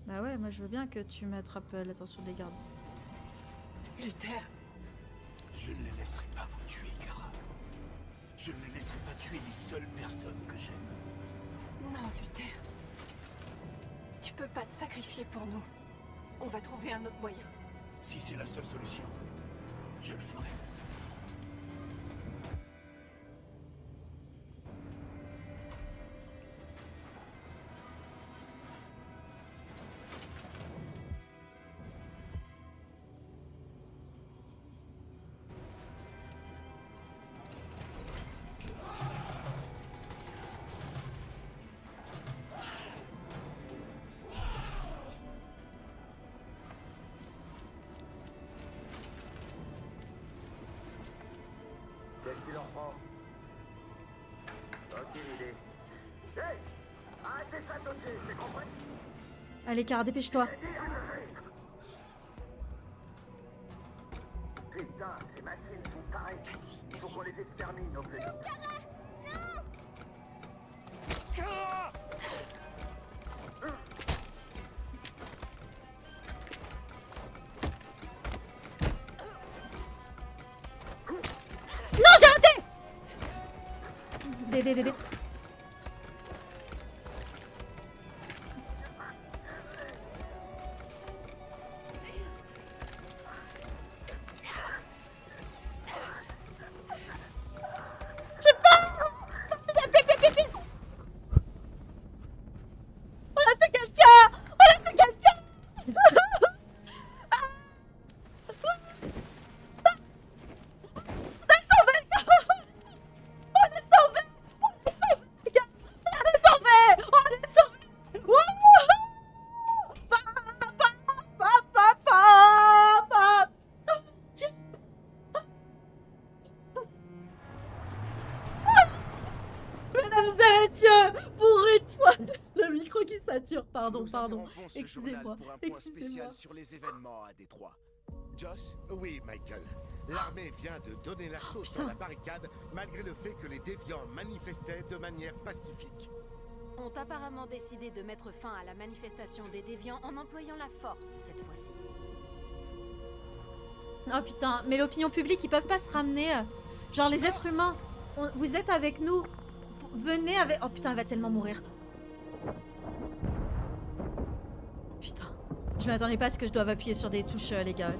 Bah ouais, moi je veux bien que tu m'attrapes l'attention des gardes. Luther! Je ne les laisserai pas vous tuer, Kara. Je ne les laisserai pas tuer les seules personnes que j'aime. Non, Luther. Tu peux pas te sacrifier pour nous. On va trouver un autre moyen. Si c'est la seule solution, je le ferai. Qu'est-ce qu'il en prend? Aucune idée. Hey! Arrêtez ça de sauter, c'est compris? Allez, Kara, dépêche-toi. Putain, ces machines sont tarées. Il faut qu'on les extermine au plus vite. Kara! Non, j'ai raté! Dé. J'ai peur! On a tué quelqu'un! On a tué quelqu'un! Mesdames et messieurs, pour une fois, le micro qui sature. Pardon. Excusez-moi. Pour un point spécial sur les événements à Détroit. Josh? Oui, Michael. L'armée vient de donner l'assaut sur la barricade malgré le fait que les déviants manifestaient de manière pacifique. Ont apparemment décidé de mettre fin à la manifestation des déviants en employant la force cette fois-ci. Oh putain, mais l'opinion publique, ils peuvent pas se ramener. Genre les êtres humains, vous êtes avec nous. Venez avec... Oh putain, elle va tellement mourir. Putain, je m'attendais pas à ce que je doive appuyer sur des touches, les gars.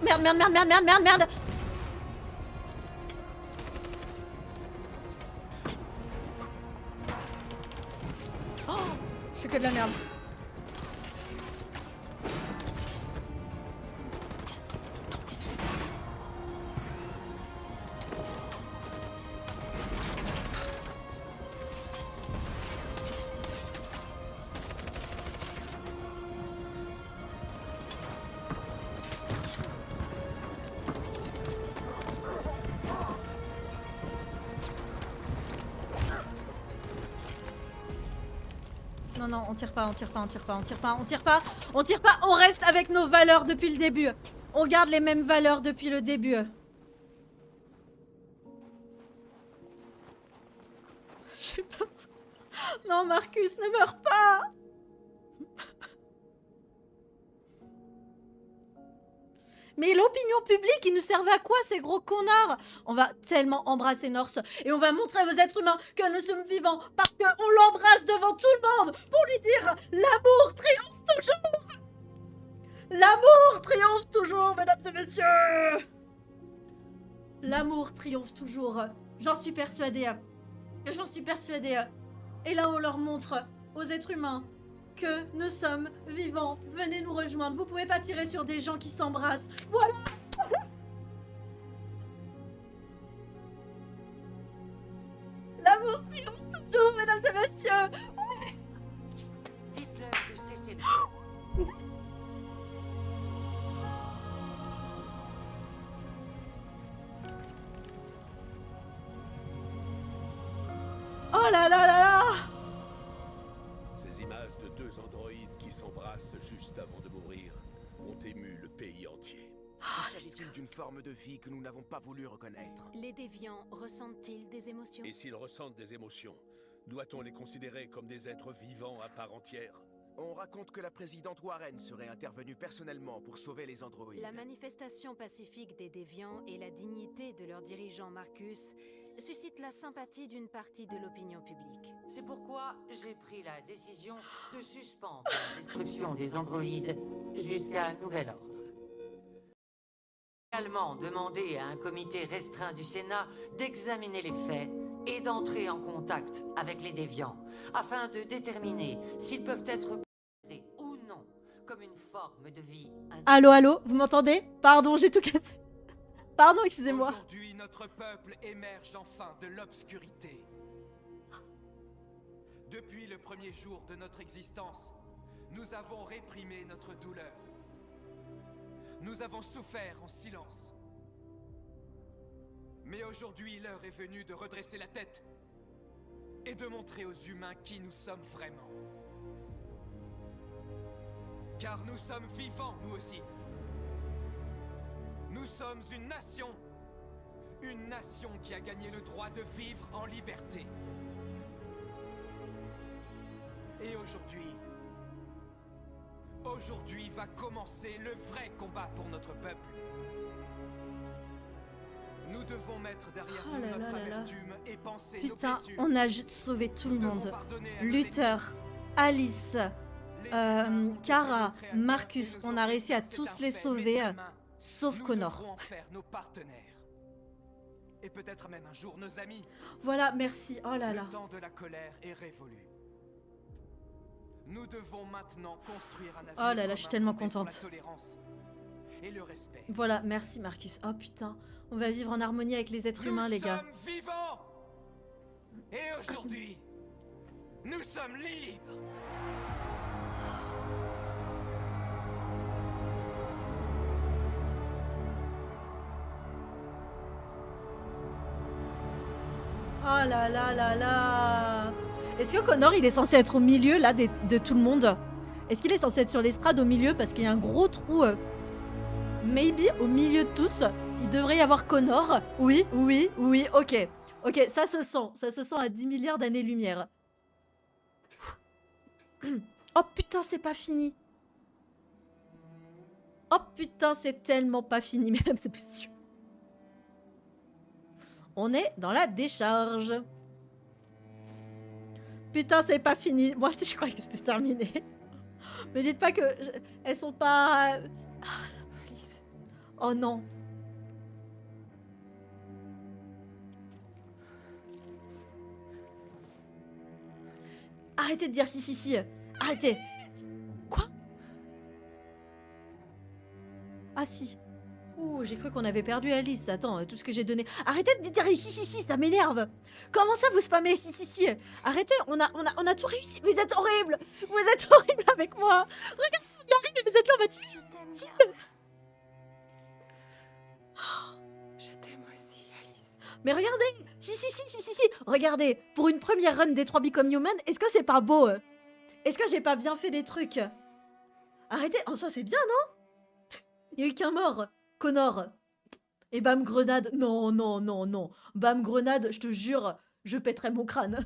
Merde, merde, merde, merde, merde, merde, merde. Oh, je fais que de la merde. Non, on tire pas, on tire pas, on tire pas, on tire pas, on tire pas, on tire pas, on reste avec nos valeurs depuis le début. On garde les mêmes valeurs depuis le début. J'ai peur. Non, Marcus, ne meurs pas. Mais l'opinion publique, ils nous servent à quoi, ces gros connards? On va tellement embrasser Norse et on va montrer aux êtres humains que nous sommes vivants parce qu'on l'embrasse devant tout le monde pour lui dire l'amour triomphe toujours. L'amour triomphe toujours, mesdames et messieurs. L'amour triomphe toujours. J'en suis persuadée. J'en suis persuadée. Et là, on leur montre aux êtres humains que nous sommes vivants. Venez nous rejoindre. Vous pouvez pas tirer sur des gens qui s'embrassent. Voilà. L'amour triomphe toujours, mesdames et messieurs. Ouais. Dites-leur de cesser le... Oh là là là là. Ces images de deux androïdes qui s'embrassent juste avant de mourir ont ému le pays entier. S'agit-il d'une forme de vie que nous n'avons pas voulu reconnaître? Les déviants ressentent-ils des émotions? Et s'ils ressentent des émotions, doit-on les considérer comme des êtres vivants à part entière? On raconte que la présidente Warren serait intervenue personnellement pour sauver les androïdes. La manifestation pacifique des déviants et la dignité de leur dirigeant Marcus suscitent la sympathie d'une partie de l'opinion publique. C'est pourquoi j'ai pris la décision de suspendre la destruction des androïdes jusqu'à nouvel ordre. J'ai également demandé à un comité restreint du Sénat d'examiner les faits et d'entrer en contact avec les déviants afin de déterminer s'ils peuvent être considérés ou non comme une forme de vie. Allô, allô, vous m'entendez? Pardon, j'ai tout cassé. Pardon, excusez-moi. Aujourd'hui, notre peuple émerge enfin de l'obscurité. Depuis le premier jour de notre existence, nous avons réprimé notre douleur. Nous avons souffert en silence. Mais aujourd'hui, l'heure est venue de redresser la tête et de montrer aux humains qui nous sommes vraiment. Car nous sommes vivants, nous aussi. Nous sommes une nation qui a gagné le droit de vivre en liberté. Et aujourd'hui va commencer le vrai combat pour notre peuple. Nous devons mettre derrière nous notre amertume et penser nos Putain, blessures. on a juste sauvé tout le monde. Luther, Alice, Kara, Marcus, on a réussi à tous les sauver, sauf Connor. Nous devrons en faire nos partenaires. Et peut-être même un jour nos amis. Voilà, merci. Oh là là. Le temps de la colère est révolu. Nous devons maintenant construire un avenir. Oh là là, je suis tellement contente. Sur la tolérance et le respect. Voilà, merci Marcus. Oh putain, on va vivre en harmonie avec les êtres humains, les gars. Nous sommes vivants. Et aujourd'hui, nous sommes libres. Oh là là là là. Est-ce que Connor, il est censé être au milieu, là, de tout le monde? Est-ce qu'il est censé être sur l'estrade au milieu? Parce qu'il y a un gros trou. Maybe au milieu de tous, il devrait y avoir Connor. Oui, oui, oui, ok. Ok, ça se sent à 10 milliards d'années-lumière. Oh putain, c'est pas fini. Oh putain, c'est tellement pas fini, mesdames et messieurs. On est dans la décharge. Putain, c'est pas fini. Moi aussi, je croyais que c'était terminé. Mais dites pas que... Elles sont pas... Oh non. Arrêtez de dire si. Arrêtez. Quoi? Ah si. Ouh, j'ai cru qu'on avait perdu Alice. Attends, tout ce que j'ai donné. Arrêtez de dire si, ça m'énerve. Comment ça vous spammez si? Arrêtez, on a tout réussi. Vous êtes horrible. Vous êtes horrible avec moi. Regardez, on y arrive et vous êtes là en mode si. Je t'aime aussi, Alice. Mais regardez. Si. Regardez, pour une première run des 3 Become Human, est-ce que c'est pas beau? Est-ce que j'ai pas bien fait des trucs? Arrêtez, en soi c'est bien, non? Il y a eu qu'un mort. Connor. Et bam grenade. Non. Bam grenade, je te jure, je pèterai mon crâne.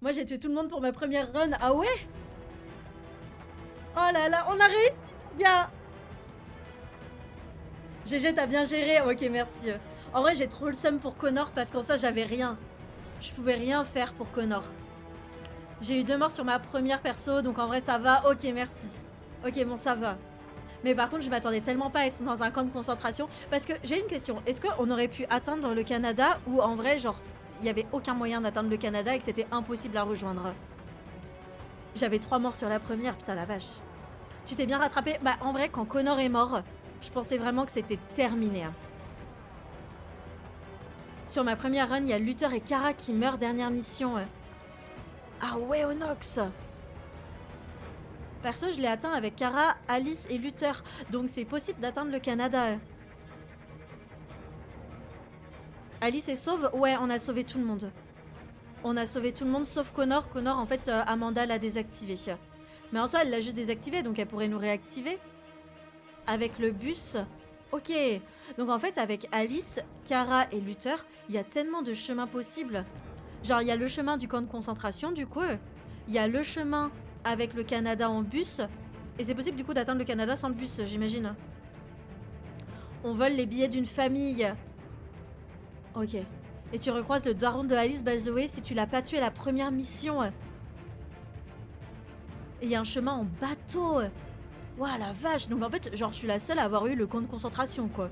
Moi j'ai tué tout le monde pour ma première run. Ah ouais? Oh là là, on a réussi, les gars. GG, t'as bien géré. Ok, merci. En vrai, j'ai trop le seum pour Connor parce qu'en ça, j'avais rien. Je pouvais rien faire pour Connor. J'ai eu 2 morts sur ma première perso, donc en vrai, ça va. Ok, merci. Ok, bon, ça va. Mais par contre, je m'attendais tellement pas à être dans un camp de concentration. Parce que j'ai une question. Est-ce qu'on aurait pu atteindre le Canada ou en vrai, genre, il n'y avait aucun moyen d'atteindre le Canada et que c'était impossible à rejoindre? J'avais 3 morts sur la première, putain la vache. Tu t'es bien rattrapé? Bah, en vrai, quand Connor est mort, je pensais vraiment que c'était terminé. Sur ma première run, il y a Luther et Kara qui meurent dernière mission. Ah ouais, Onox. Perso, je l'ai atteint avec Kara, Alice et Luther. Donc c'est possible d'atteindre le Canada. Alice est sauve? Ouais, on a sauvé tout le monde. On a sauvé tout le monde sauf Connor. Connor, en fait, Amanda l'a désactivé. Mais en soi, elle l'a juste désactivé, donc elle pourrait nous réactiver. Avec le bus. Ok. Donc en fait, avec Alice, Kara et Luther, il y a tellement de chemins possibles. Genre, il y a le chemin du camp de concentration, du coup. Il y a le chemin avec le Canada en bus. Et c'est possible, du coup, d'atteindre le Canada sans le bus, j'imagine. On vole les billets d'une famille. Ok. Et tu recroises le daron de Alice, by the way, si tu l'as pas tué à la première mission. Et il y a un chemin en bateau. Ouah, la vache. Donc en fait, genre, je suis la seule à avoir eu le camp de concentration, quoi.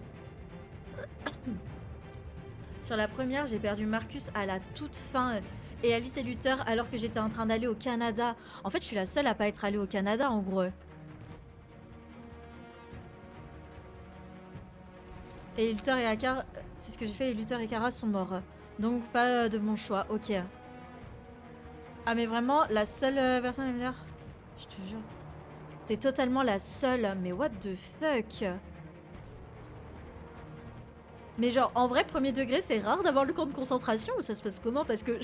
Sur la première, j'ai perdu Marcus à la toute fin et Alice et Luther alors que j'étais en train d'aller au Canada. En fait, je suis la seule à pas être allée au Canada, en gros. Et Luther et Kara, c'est ce que j'ai fait, et Luther et Kara sont morts. Donc pas de mon choix, ok. Ah mais vraiment, la seule personne à venir. Je te jure. T'es totalement la seule, mais what the fuck? Mais genre, en vrai, premier degré, c'est rare d'avoir le camp de concentration ou ça se passe comment? Parce que...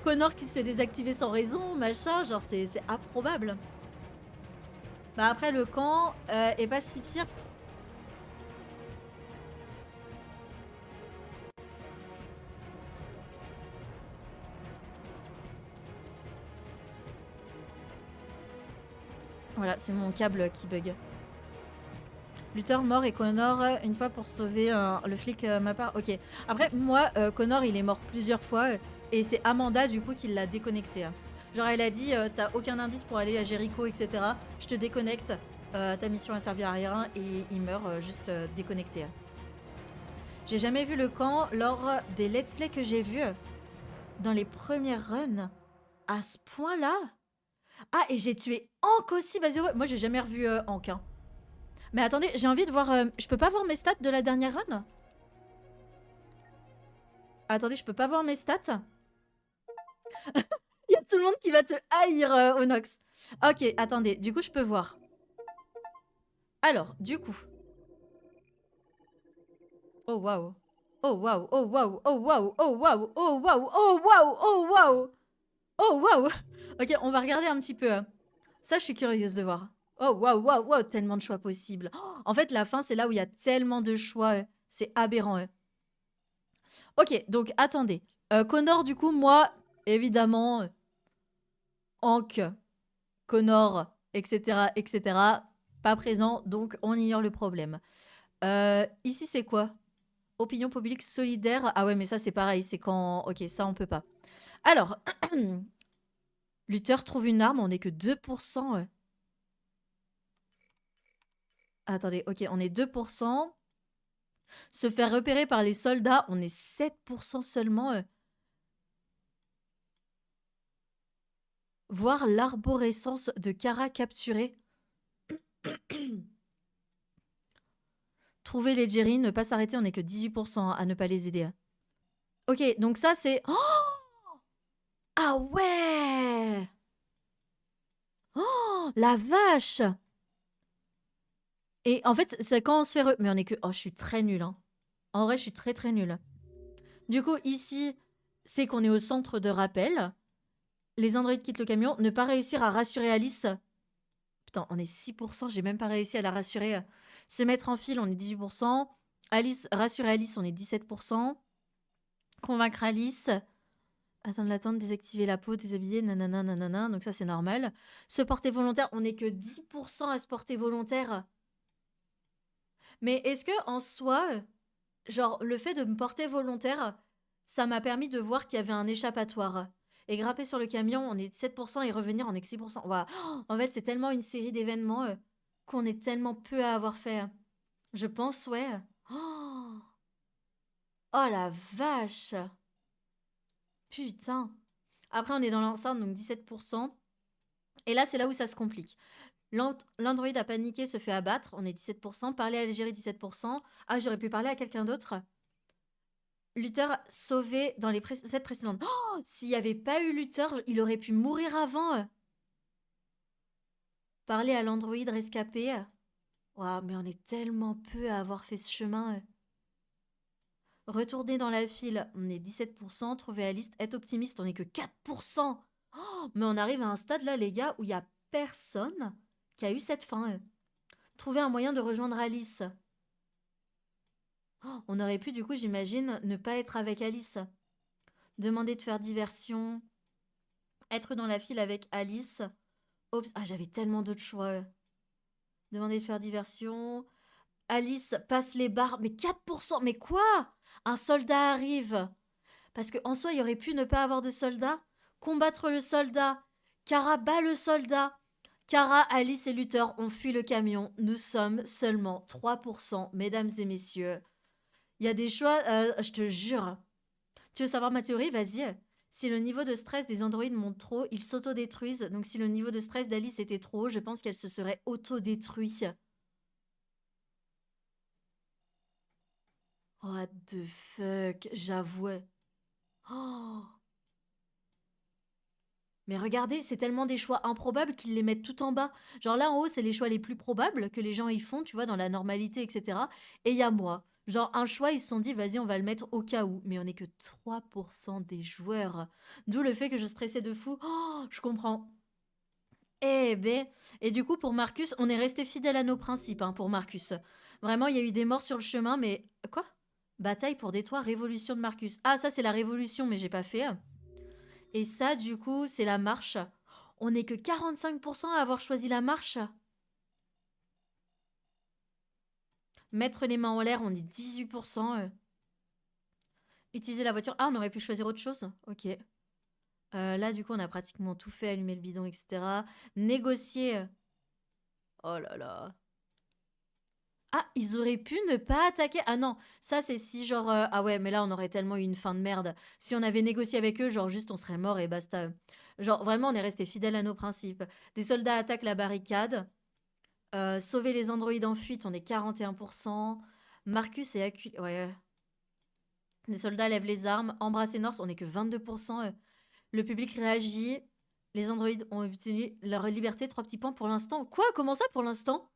Connor qui se fait désactiver sans raison, machin, genre c'est improbable. Bah après, le camp est pas si pire. Voilà, c'est mon câble qui bug. Luther mort et Connor une fois pour sauver le flic ma part. Ok. Après, moi, Connor, il est mort plusieurs fois et c'est Amanda, du coup, qui l'a déconnecté. Genre, elle a dit, t'as aucun indice pour aller à Jericho, etc. Je te déconnecte. Ta mission a servi à rien et il meurt juste déconnecté. J'ai jamais vu le camp lors des let's play que j'ai vus dans les premières runs. À ce point-là? Ah, et j'ai tué Hank aussi. Vas-y, ouais. Moi, j'ai jamais revu Hank. Hein. Mais attendez, j'ai envie de voir... je peux pas voir mes stats de la dernière run? Attendez, je peux pas voir mes stats? Il y a tout le monde qui va te haïr, Onox. Ok, attendez, du coup, je peux voir. Alors, du coup... Oh, waouh. Oh, waouh, oh, waouh, oh, waouh, oh, waouh, oh, waouh, oh, waouh, oh, waouh. Oh, waouh. Ok, on va regarder un petit peu. Ça, je suis curieuse de voir. Oh, waouh, waouh, waouh, tellement de choix possibles. Oh, en fait, la fin, c'est là où il y a tellement de choix. C'est aberrant. Ok, donc, attendez. Connor, du coup, moi, évidemment, Hank, Connor, etc., etc., pas présent, donc on ignore le problème. Ici, c'est quoi? Opinion publique solidaire. Ah ouais, mais ça, c'est pareil, c'est quand... Ok, ça, on peut pas. Alors... Luther trouve une arme, on est que 2%. Attendez, ok, on est 2%. Se faire repérer par les soldats, on est 7% seulement. Voir l'arborescence de Kara capturée. Trouver les Jerry, ne pas s'arrêter, on n'est que 18% à ne pas les aider. Ok, donc ça c'est... Oh, ah ouais. Oh, la vache. Et en fait, c'est quand on se fait... Mais on est que... Oh, je suis très nulle. Hein. En vrai, je suis très très nulle. Du coup, ici, c'est qu'on est au centre de rappel. Les androïdes quittent le camion. Ne pas réussir à rassurer Alice. Putain, on est 6%. J'ai même pas réussi à la rassurer. Se mettre en file, on est 18%. Alice, rassurer Alice, on est 17%. Convaincre Alice. Attendre l'attente, désactiver la peau, déshabiller, nanana, nanana. Donc ça, c'est normal. Se porter volontaire, on est que 10% à se porter volontaire. Mais est-ce que en soi, genre, le fait de me porter volontaire, ça m'a permis de voir qu'il y avait un échappatoire. Et grimper sur le camion, on est 7% et revenir, on est que 6%. Ouah. En fait, c'est tellement une série d'événements qu'on est tellement peu à avoir fait. Je pense, ouais. Oh, oh la vache. Putain. Après, on est dans l'enceinte, donc 17%. Et là, c'est là où ça se complique. L'androïde a paniqué, se fait abattre, on est 17%. Parler à Algérie, 17%. Ah, j'aurais pu parler à quelqu'un d'autre. Luther sauvé dans les cette précédentes. Oh, s'il n'y avait pas eu Luther, il aurait pu mourir avant. Parler à l'androïde rescapé. Waouh, mais on est tellement peu à avoir fait ce chemin. Retourner dans la file, on est 17%. Trouver Alice, être optimiste, on est que 4%. Oh, mais on arrive à un stade là, les gars, où il n'y a personne qui a eu cette fin. Trouver un moyen de rejoindre Alice. Oh, on aurait pu, du coup, j'imagine, ne pas être avec Alice. Demander de faire diversion. Être dans la file avec Alice. Oups, ah, j'avais tellement d'autres choix. Demander de faire diversion. Alice passe les barres. Mais 4%, mais quoi? Un soldat arrive. Parce qu'en soi, il aurait pu ne pas avoir de soldat. Combattre le soldat. Kara bat le soldat. Kara, Alice et Luther ont fui le camion. Nous sommes seulement 3%, mesdames et messieurs. Il y a des choix, je te jure. Tu veux savoir ma théorie? Vas-y. Si le niveau de stress des androïdes monte trop, ils s'autodétruisent. Donc si le niveau de stress d'Alice était trop haut, je pense qu'elle se serait autodétruite. What the fuck? J'avoue. Oh. Mais regardez, c'est tellement des choix improbables qu'ils les mettent tout en bas. Genre là en haut, c'est les choix les plus probables que les gens y font, tu vois, dans la normalité, etc. Et il y a moi. Genre un choix, ils se sont dit, vas-y, on va le mettre au cas où. Mais on n'est que 3% des joueurs. D'où le fait que je stressais de fou. Oh, je comprends. Eh ben. Et du coup, pour Marcus, on est resté fidèle à nos principes, hein, pour Marcus. Vraiment, il y a eu des morts sur le chemin, mais... Quoi? Bataille pour détruire révolution de Marcus. Ah, ça, c'est la révolution, mais j'ai pas fait. Et ça, du coup, c'est la marche. On n'est que 45% à avoir choisi la marche. Mettre les mains en l'air, on est 18%. Utiliser la voiture. Ah, on aurait pu choisir autre chose. Ok. Là, du coup, on a pratiquement tout fait. Allumer le bidon, etc. Négocier. Oh là là. Ah, ils auraient pu ne pas attaquer. Ah non, ça c'est si genre... ah ouais, mais là on aurait tellement eu une fin de merde. Si on avait négocié avec eux, genre juste on serait mort et basta. Genre vraiment on est resté fidèle à nos principes. Des soldats attaquent la barricade. Sauver les androïdes en fuite, on est 41%. Marcus est acculé... Ouais. Les soldats lèvent les armes. Embrasser Norse, on est que 22%. Le public réagit. Les androïdes ont obtenu leur liberté. 3 petits points pour l'instant. Quoi? Comment ça pour l'instant?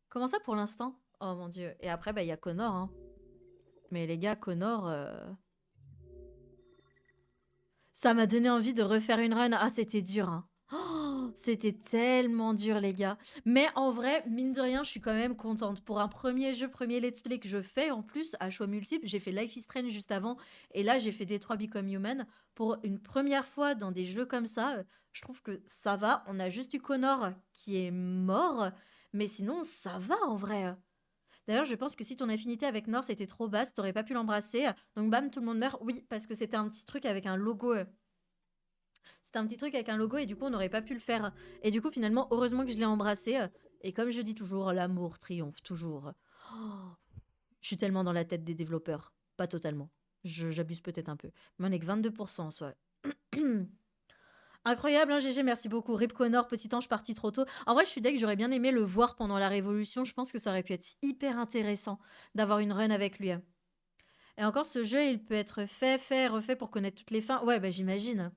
Comment ça pour l'instant? Oh mon dieu. Et après, bah, y a Connor. Hein. Mais les gars, Connor... Ça m'a donné envie de refaire une run. Ah, c'était dur. Hein. Oh, c'était tellement dur, les gars. Mais en vrai, mine de rien, je suis quand même contente. Pour un premier jeu, premier let's play que je fais, en plus, à choix multiples, j'ai fait Life is Strange juste avant. Et là, j'ai fait Detroit Become Human. Pour une première fois dans des jeux comme ça, je trouve que ça va. On a juste eu Connor qui est mort. Mais sinon, ça va en vrai. D'ailleurs, je pense que si ton affinité avec Norse était trop basse, t'aurais pas pu l'embrasser. Donc bam, tout le monde meurt. Oui, parce que c'était un petit truc avec un logo C'était un petit truc avec un logo et du coup, on n'aurait pas pu le faire. Et du coup, finalement, heureusement que je l'ai embrassé. Et comme je dis toujours, l'amour triomphe toujours. Oh, je suis tellement dans la tête des développeurs. Pas totalement. J'abuse peut-être un peu. Mais on est que 22% en soi. Incroyable, hein, GG, merci beaucoup. Rip Connor, petit ange parti trop tôt. En vrai, je suis deg, j'aurais bien aimé le voir pendant la Révolution. Je pense que ça aurait pu être hyper intéressant d'avoir une run avec lui. Et encore, ce jeu, il peut être fait, refait pour connaître toutes les fins. Ouais, bah j'imagine.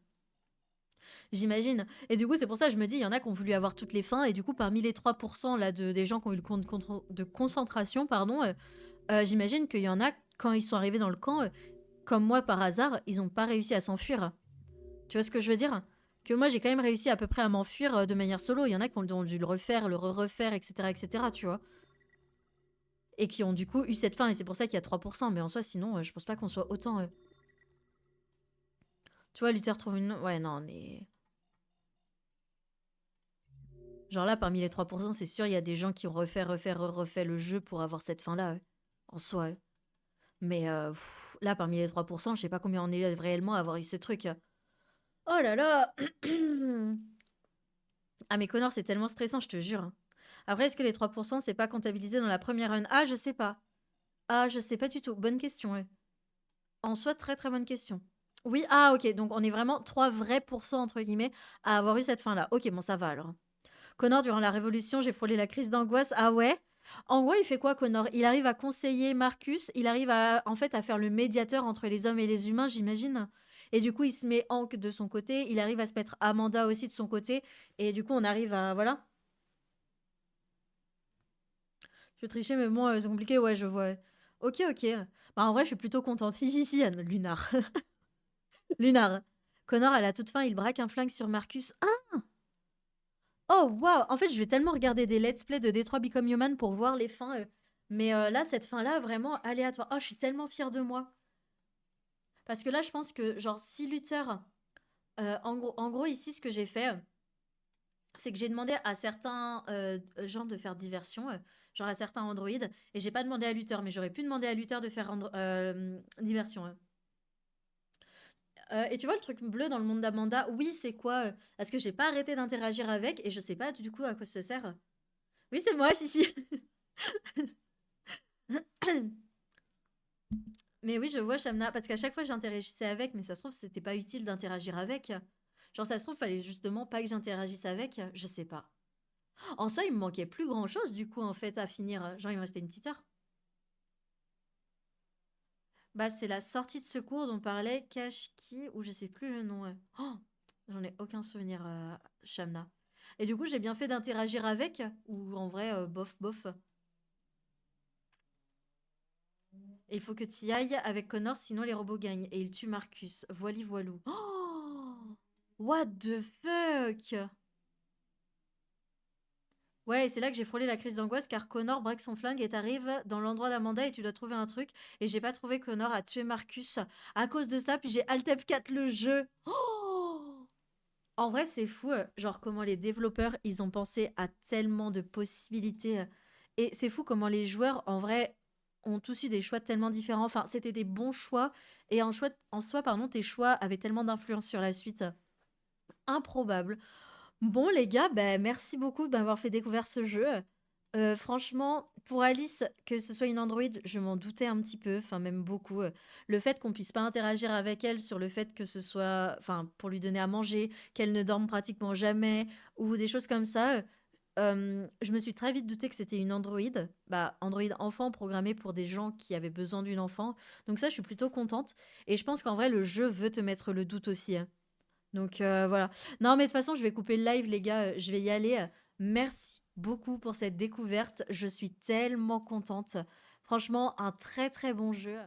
J'imagine. Et du coup, c'est pour ça que je me dis, il y en a qui ont voulu avoir toutes les fins. Et du coup, parmi les 3% là, des gens qui ont eu le compte de concentration, pardon, j'imagine qu'il y en a, quand ils sont arrivés dans le camp, comme moi par hasard, ils n'ont pas réussi à s'enfuir. Tu vois ce que je veux dire? Que moi, j'ai quand même réussi à peu près à m'enfuir de manière solo. Il y en a qui ont dû le refaire, le refaire, etc., tu vois. Et qui ont du coup eu cette fin. Et c'est pour ça qu'il y a 3%. Mais en soi, sinon, je pense pas qu'on soit autant... Tu vois, Luther trouve une... Ouais, non, on est... Genre là, parmi les 3%, c'est sûr, il y a des gens qui ont refait le jeu pour avoir cette fin-là, en soi. Mais là, parmi les 3%, je sais pas combien on est réellement à avoir eu ce truc. Oh là là. Ah mais Connor, c'est tellement stressant, je te jure. Hein. Après, est-ce que les 3%, c'est pas comptabilisé dans la première run? Ah, je sais pas. Ah, je sais pas du tout. Bonne question, ouais. En soi, très très bonne question. Oui, ah ok, donc on est vraiment 3 vrais pourcents, entre guillemets, à avoir eu cette fin-là. Ok, bon, ça va alors. Connor, durant la Révolution, j'ai frôlé la crise d'angoisse. Ah ouais? En gros, il fait quoi, Connor? Il arrive à conseiller Marcus, il arrive en fait, à faire le médiateur entre les hommes et les humains, j'imagine. Et du coup, il se met Hank de son côté, il arrive à se mettre Amanda aussi de son côté, et du coup, on arrive à... Voilà. Je vais tricher, mais bon, c'est compliqué, ouais, je vois. Ok, ok. Bah, en vrai, je suis plutôt contente. Hihihi, Lunar. Lunar. Connor, à la toute fin, il braque un flingue sur Marcus. Ah! Oh, waouh! En fait, je vais tellement regarder des let's play de Detroit Become Human pour voir les fins. Mais là, cette fin-là, vraiment aléatoire. Oh, je suis tellement fière de moi. Parce que là, je pense que, genre, si Luther... en gros, ici, ce que j'ai fait, c'est que j'ai demandé à certains gens de faire diversion, genre à certains androïdes, et j'ai pas demandé à Luther, mais j'aurais pu demander à Luther de faire diversion. Et tu vois le truc bleu dans le monde d'Amanda? Oui, c'est quoi? Parce que j'ai pas arrêté d'interagir avec et je sais pas du coup à quoi ça sert. Oui, c'est moi, si, si. Mais oui, je vois Shamna, parce qu'à chaque fois j'interagissais avec, mais ça se trouve c'était pas utile d'interagir avec. Genre ça se trouve fallait justement pas que j'interagisse avec, je sais pas. En soi, il me manquait plus grand chose du coup en fait à finir. Genre il me restait une petite heure. Bah c'est la sortie de secours dont parlait Kashki ou je sais plus le nom. Oh, j'en ai aucun souvenir, Shamna. Et du coup j'ai bien fait d'interagir avec ou en vrai bof bof. Et il faut que tu y ailles avec Connor, sinon les robots gagnent. Et il tue Marcus. Voili voilou. Oh, what the fuck? Ouais, et c'est là que j'ai frôlé la crise d'angoisse car Connor braque son flingue et t'arrives dans l'endroit d'Amanda et tu dois trouver un truc. Et j'ai pas trouvé Connor a tué Marcus à cause de ça. Puis j'ai Alt F4 le jeu. Oh, en vrai, c'est fou. Genre comment les développeurs, ils ont pensé à tellement de possibilités. Et c'est fou comment les joueurs, en vrai, ont tous eu des choix tellement différents. Enfin, c'était des bons choix. Et en soi, pardon, tes choix avaient tellement d'influence sur la suite. Improbable. Bon, les gars, ben, merci beaucoup de m'avoir fait découvrir ce jeu. Franchement, pour Alice, que ce soit une androïde, je m'en doutais un petit peu, enfin même beaucoup. Le fait qu'on puisse pas interagir avec elle sur le fait que ce soit, enfin, pour lui donner à manger, qu'elle ne dorme pratiquement jamais, ou des choses comme ça, je me suis très vite douté que c'était une androïde, bah, androïde enfant programmée pour des gens qui avaient besoin d'une enfant. Donc ça, je suis plutôt contente. Et je pense qu'en vrai, le jeu veut te mettre le doute aussi. Hein. Donc voilà. Non, mais de toute façon, je vais couper le live, les gars. Je vais y aller. Merci beaucoup pour cette découverte. Je suis tellement contente. Franchement, un très très bon jeu.